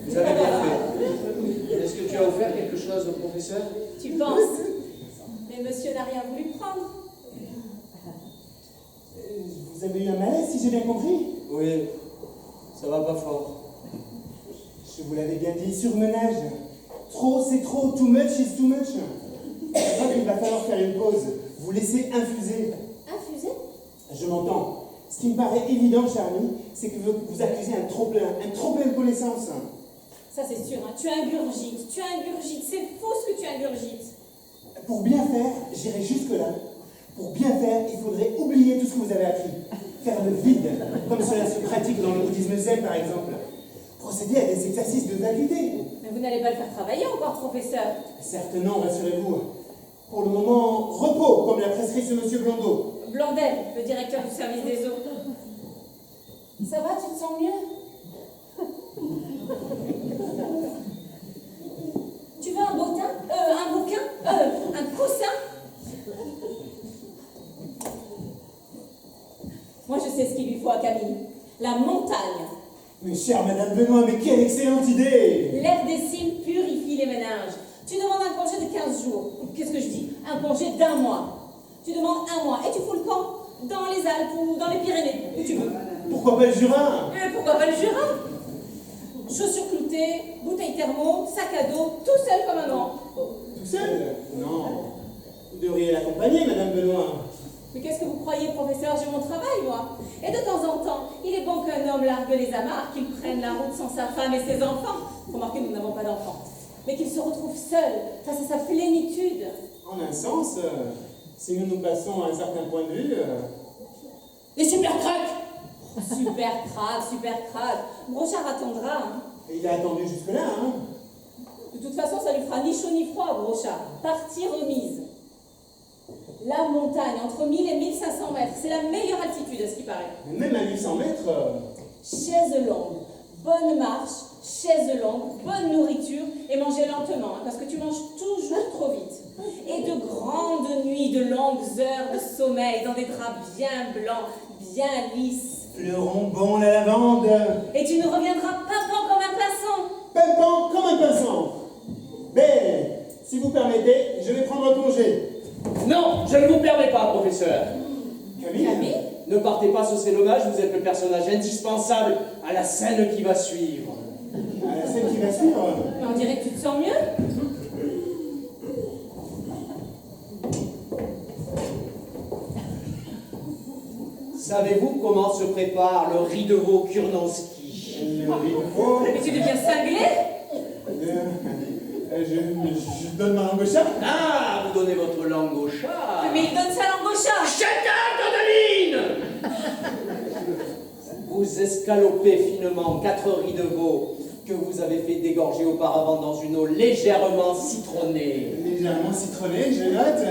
Vous avez bien fait. Est-ce que tu as offert quelque chose au professeur? Tu penses? Mais monsieur n'a rien voulu prendre. Vous avez eu un malaise, si j'ai bien compris? Oui, ça va pas fort. Je vous l'avais bien dit, surmenage. Trop, c'est trop. Too much is too much. Je crois qu'il va falloir faire une pause. Vous laisser infuser. Infusé? Je m'entends. Ce qui me paraît évident, Charlie, c'est que vous accusez un trop-plein de connaissances. Ça c'est sûr, hein. Tu ingurgites, c'est faux ce que tu ingurgites. Pour bien faire, j'irai jusque-là. Pour bien faire, il faudrait oublier tout ce que vous avez appris. Faire le vide, comme cela se pratique dans le bouddhisme zen, par exemple. Procéder à des exercices de vacuité. Mais vous n'allez pas le faire travailler encore, professeur. Certes non, rassurez-vous. Pour le moment, repos, comme l'a prescrit ce monsieur Blondeau. Blondel, le directeur du service des eaux. Ça va, tu te sens mieux? Tu veux un bouquin? Un coussin? Moi, je sais ce qu'il lui faut à Camille. La montagne. Mais chère Madame Benoît, mais quelle excellente idée! L'air des cimes purifie les méninges. Tu demandes un congé de 15 jours. Qu'est-ce que je dis? Un congé d'1 mois. Tu demandes 1 mois et tu fous le camp dans les Alpes ou dans les Pyrénées, où tu veux. Pourquoi pas le Jura? Pourquoi pas le Jura? Chaussures cloutées, bouteille thermo, sac à dos, tout seul comme un an. Tout seul? Non. Vous devriez l'accompagner, Madame Benoît. Mais qu'est-ce que vous croyez, professeur? J'ai mon travail, moi. Et de temps en temps, il est bon qu'un homme largue les amarres, qu'il prenne la route sans sa femme et ses enfants. Remarquez, nous n'avons pas d'enfants. Mais qu'il se retrouve seul, face à sa plénitude. En un sens, si nous nous passons à un certain point de vue... Les super cracks! Super crade. Brochard attendra, hein. Il a attendu jusque-là, hein? De toute façon, ça lui fera ni chaud ni froid, Brochard. Partie remise. La montagne, entre 1000 et 1500 mètres, c'est la meilleure altitude, à ce qui paraît. Mais même à 800 mètres... Chaise longue, bonne marche, chaise longue, bonne nourriture et manger lentement, hein, parce que tu manges toujours trop vite. Et de grandes nuits, de longues heures de sommeil dans des draps bien blancs, bien lisses. Fleurons bon la lavande. Et tu ne reviendras pimpant comme un pinson. Pimpant comme un pinson. Mais, si vous permettez, je vais prendre congé. Non, je ne vous permets pas, professeur. Camille? Ne partez pas, ce serait dommage, vous êtes le personnage indispensable à la scène qui va suivre. À la scène qui va suivre. Mais on dirait que tu te sens mieux. Savez-vous comment se prépare le riz de veau Kurnanski? Le riz de veau. Mais tu deviens cinglé. Je donne ma langue au chat. Ah, vous donnez votre langue au chat. Mais il donne sa langue au chat. Chacun, Dodeline! Vous escalopez finement 4 riz de veau que vous avez fait dégorger auparavant dans une eau légèrement citronnée. Légèrement citronné, je note.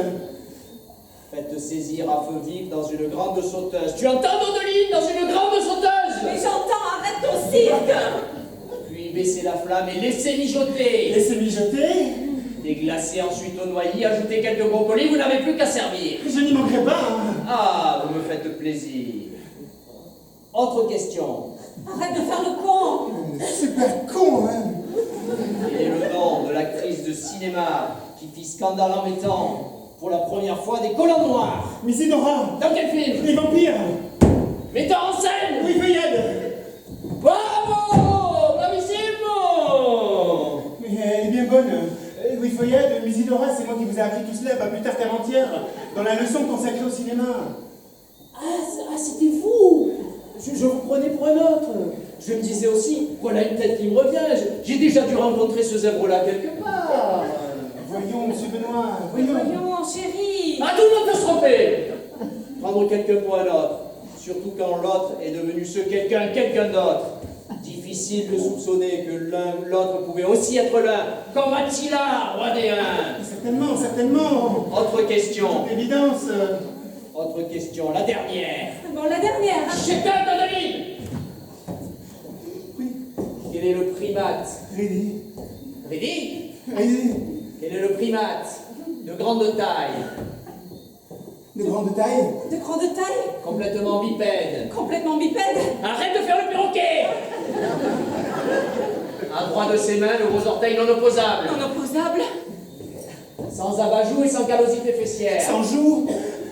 Faites saisir à feu vif dans une grande sauteuse. Tu entends, Dodeline? Dans une grande sauteuse! Mais j'entends, arrête ton cirque. Puis baissez la flamme et laissez mijoter. Laissez mijoter. Déglacez ensuite au noilly, ajoutez quelques brocolis, vous n'avez plus qu'à servir. Je n'y manquerai pas. Hein. Ah, vous me faites plaisir. Autre question. Arrête de faire le con. Super con, hein. Quel est le nom de l'actrice de cinéma qui fit scandale en mettant pour la première fois des collants noirs? Musidora. Dans quel film? Les vampires. Metteur en scène? Oui, Feuillade. Bravo! Bravissimo! Mais elle est bien bonne. Oui, Feuillade, Musidora, c'est moi qui vous ai appris tout cela, pas plus tard qu'avant-hier, dans la leçon consacrée au cinéma. Ah, c'était vous! Je vous prenais pour un autre. Je me disais aussi, voilà une tête qui me revient. J'ai déjà dû rencontrer ce zèbre-là quelque part. Voyons, monsieur Benoît, Voyons, chérie. Ah, tout le monde peut se tromper. Prendre quelqu'un pour un autre, surtout quand l'autre est devenu quelqu'un d'autre. Difficile de soupçonner que l'autre pouvait aussi être l'un, comme Attila, roi des Huns. Certainement. Autre question. Toute évidence. Autre question, la dernière. Bon, la dernière. Chacun, Dodeline! Oui. Quel est le primate? Rédi. Rédi? Rédi. Quel est le primate? de grande taille, De grande taille. De grande taille, complètement bipède. complètement bipède. Arrête de faire le perroquet! À droit de ses mains, le gros orteil non opposable. Non opposable. Sans abat-joue et sans callosité fessière. Sans joue.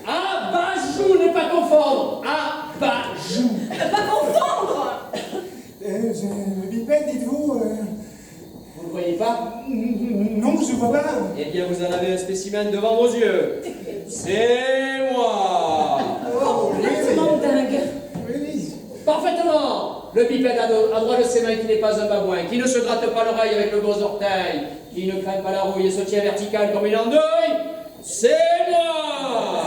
Abat-joue, ne pas confondre. Abat-joue. Ne pas confondre. Le bipède, dites-vous Vous ne voyez pas? Non, je vois pas. Eh bien, vous en avez un spécimen devant vos yeux. C'est moi. Oh, oui, Complètement dingue. oui, oui. Parfaitement. Le bipède à droit de ses mains qui n'est pas un babouin, qui ne se gratte pas l'oreille avec le gros orteil, qui ne craint pas la rouille et se tient vertical comme une andouille. C'est moi.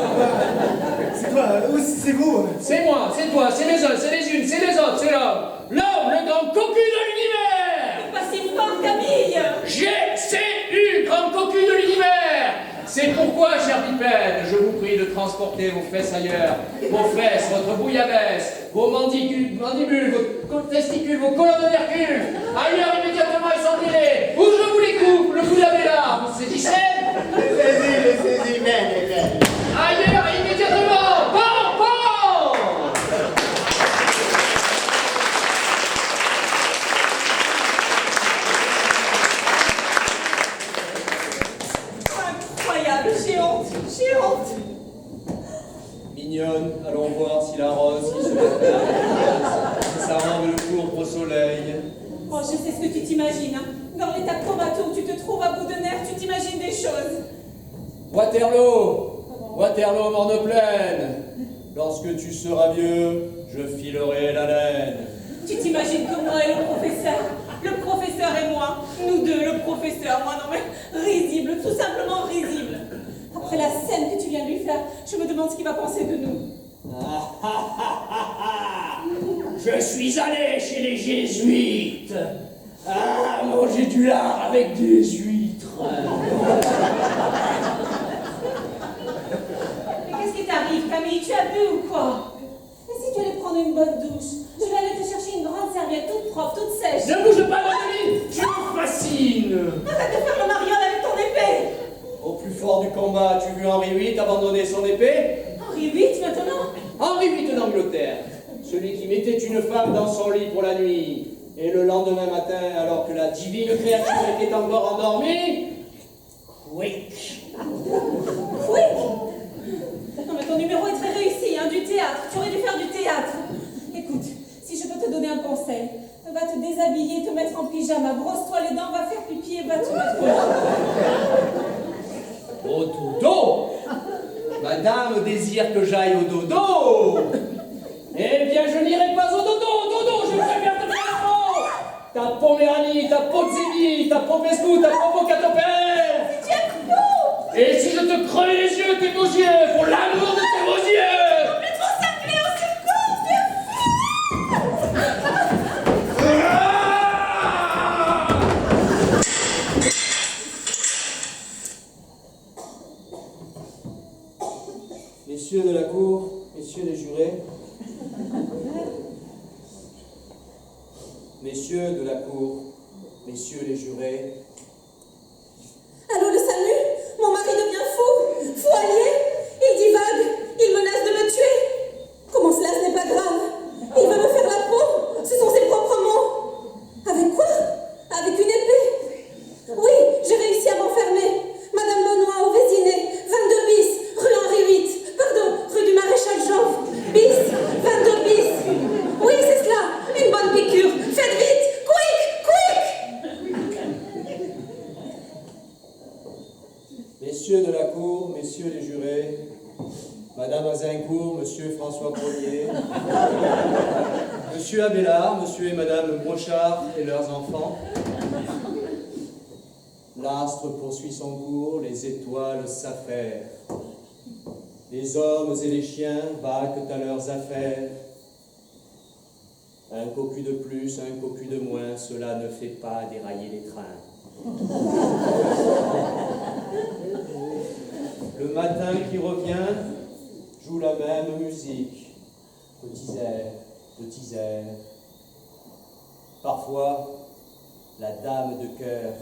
C'est toi, c'est vous. C'est moi, c'est toi, c'est les uns, c'est les unes, c'est les autres, c'est l'homme. L'homme, le grand cocu de l'univers. Pas si fort, Camille. GCU, grand cocu de l'univers. C'est pourquoi, cher bipède, je vous prie de transporter vos fesses ailleurs, vos fesses, votre bouillabaisse, vos mandibules, vos testicules, vos colonnes d'Hercule, ailleurs immédiatement et sans délai, ou je vous les coupe, le coup là, vous saisissez? Saisis, mais. Ailleurs immédiatement, pan, pan. Incroyable, j'ai honte, j'ai honte. Mignonne, allons voir si la rose qui se lève, ça rend le pourpre au soleil. Oh, je sais ce que tu t'imagines. Hein. Dans l'état comateux où tu te trouves à bout de nerfs, tu t'imagines des choses. Waterloo, Waterloo, morne pleine. Lorsque tu seras vieux, je filerai la laine. Tu t'imagines que moi et le professeur et moi, nous deux, le professeur, moi non mais risible, tout simplement risible. Après la scène que tu viens de lui faire, je me demande ce qu'il va penser de nous. Je suis allé chez les jésuites. Ah, manger du lard avec des huîtres. Mais qu'est-ce qui t'arrive, Camille? Tu as bu ou quoi? Et si tu allais prendre une bonne douche? Je vais aller te chercher une grande serviette toute propre, toute sèche. Ne bouge pas, Madeline, tu me fascines. Arrête de faire le mariole avec ton épée. Au plus fort du combat, tu vu Henri VIII abandonner son épée? Henri VIII maintenant? Henri VIII d'Angleterre, celui qui mettait une femme dans son lit pour la nuit, et le lendemain matin, alors que la divine créature était encore endormie, quick. Oui. Non mais ton numéro est très réussi, hein, du théâtre. Tu aurais dû faire du théâtre. Écoute, si je peux te donner un conseil, va te déshabiller, te mettre en pyjama, brosse-toi les dents, va faire pipi et va te mettre Au dodo. Madame désire que j'aille au dodo. Eh bien, je n'irai pas au dodo, je préfère te faire la peau. Ta Poméranie, ta Pozzini, ta Popescu, ta Popocatopelle. Tu es fou. Et si je te crevais les yeux, tes beaux yeux, pour l'amour de tes beaux yeux. Complètement cinglé au secours, tu es Messieurs de la cour, messieurs les jurés, messieurs de la cour, messieurs les jurés, Allô, le SAMU? Mon mari devient fou, fou allié. Il divague, il menace de me tuer. Comment cela, ce n'est pas grave? Il veut me faire la peau, ce sont ses propres mots. Avec quoi? Avec une épée? Oui, j'ai réussi à m'enfermer. Madame Benoît, au Vésinet, 22 bis, rue Henri VIII. Pardon, rue du Maréchal Joffre. Bis, 22 bis. Oui, c'est cela, une bonne piqûre. Faites vite, quick, quick! messieurs de la cour, messieurs les jurés, Madame Azincourt, Monsieur François Ier, Monsieur Abélard, Monsieur et Madame Brochard et leurs enfants. L'astre poursuit son cours, les étoiles s'affairent. Les hommes et les chiens vaquent à leurs affaires. Un cocu de plus, un cocu de moins, cela ne fait pas dérailler les trains. Le matin qui revient joue la même musique. Petits airs. Parfois, la dame de cœur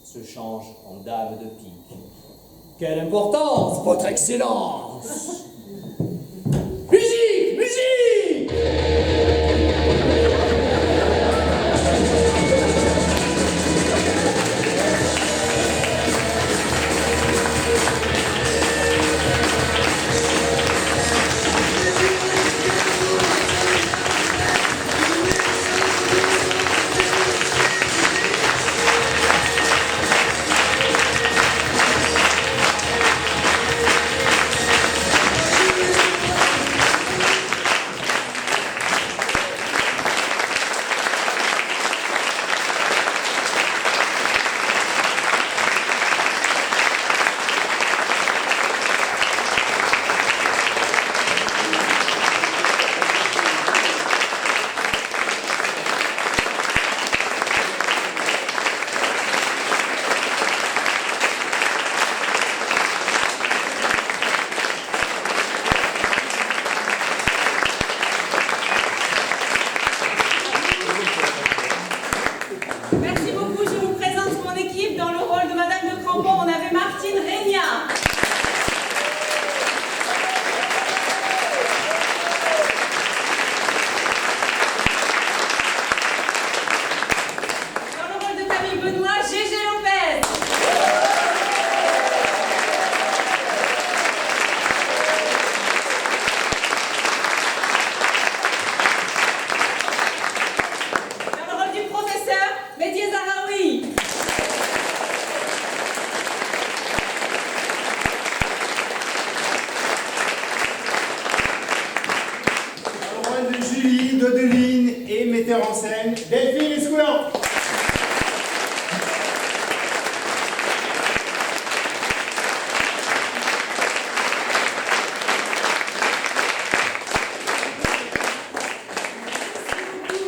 se change en dame de pique. Quelle importance, votre excellence! Musique! Musique! Merci beaucoup, je vous présente mon équipe. Dans le rôle de Madame de Crampon, on avait Martine Régnat. Dans le rôle de Camille Benoît, Gégé Lopez. Dans le rôle du professeur, Mehdi Zahraoui. Dans le rôle de Julie, Dodeline et metteur en scène, Delphine Escoulant.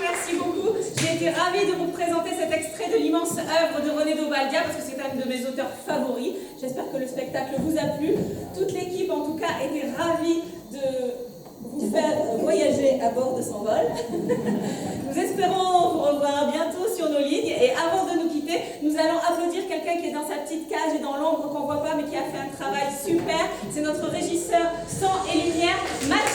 Merci beaucoup. J'ai été ravie de vous présenter cet extrait de l'immense œuvre de René Daubaldia parce que c'est un de mes auteurs favoris. J'espère que le spectacle vous a plu. Toute l'équipe, en tout cas, était ravie de vous faire voyager à bord de son vol. Nous espérons vous revoir bientôt sur nos lignes. Et avant de nous quitter, nous allons applaudir quelqu'un qui est dans sa petite cage et dans l'ombre qu'on ne voit pas, mais qui a fait un travail super. C'est notre régisseur son et lumière, Mathieu.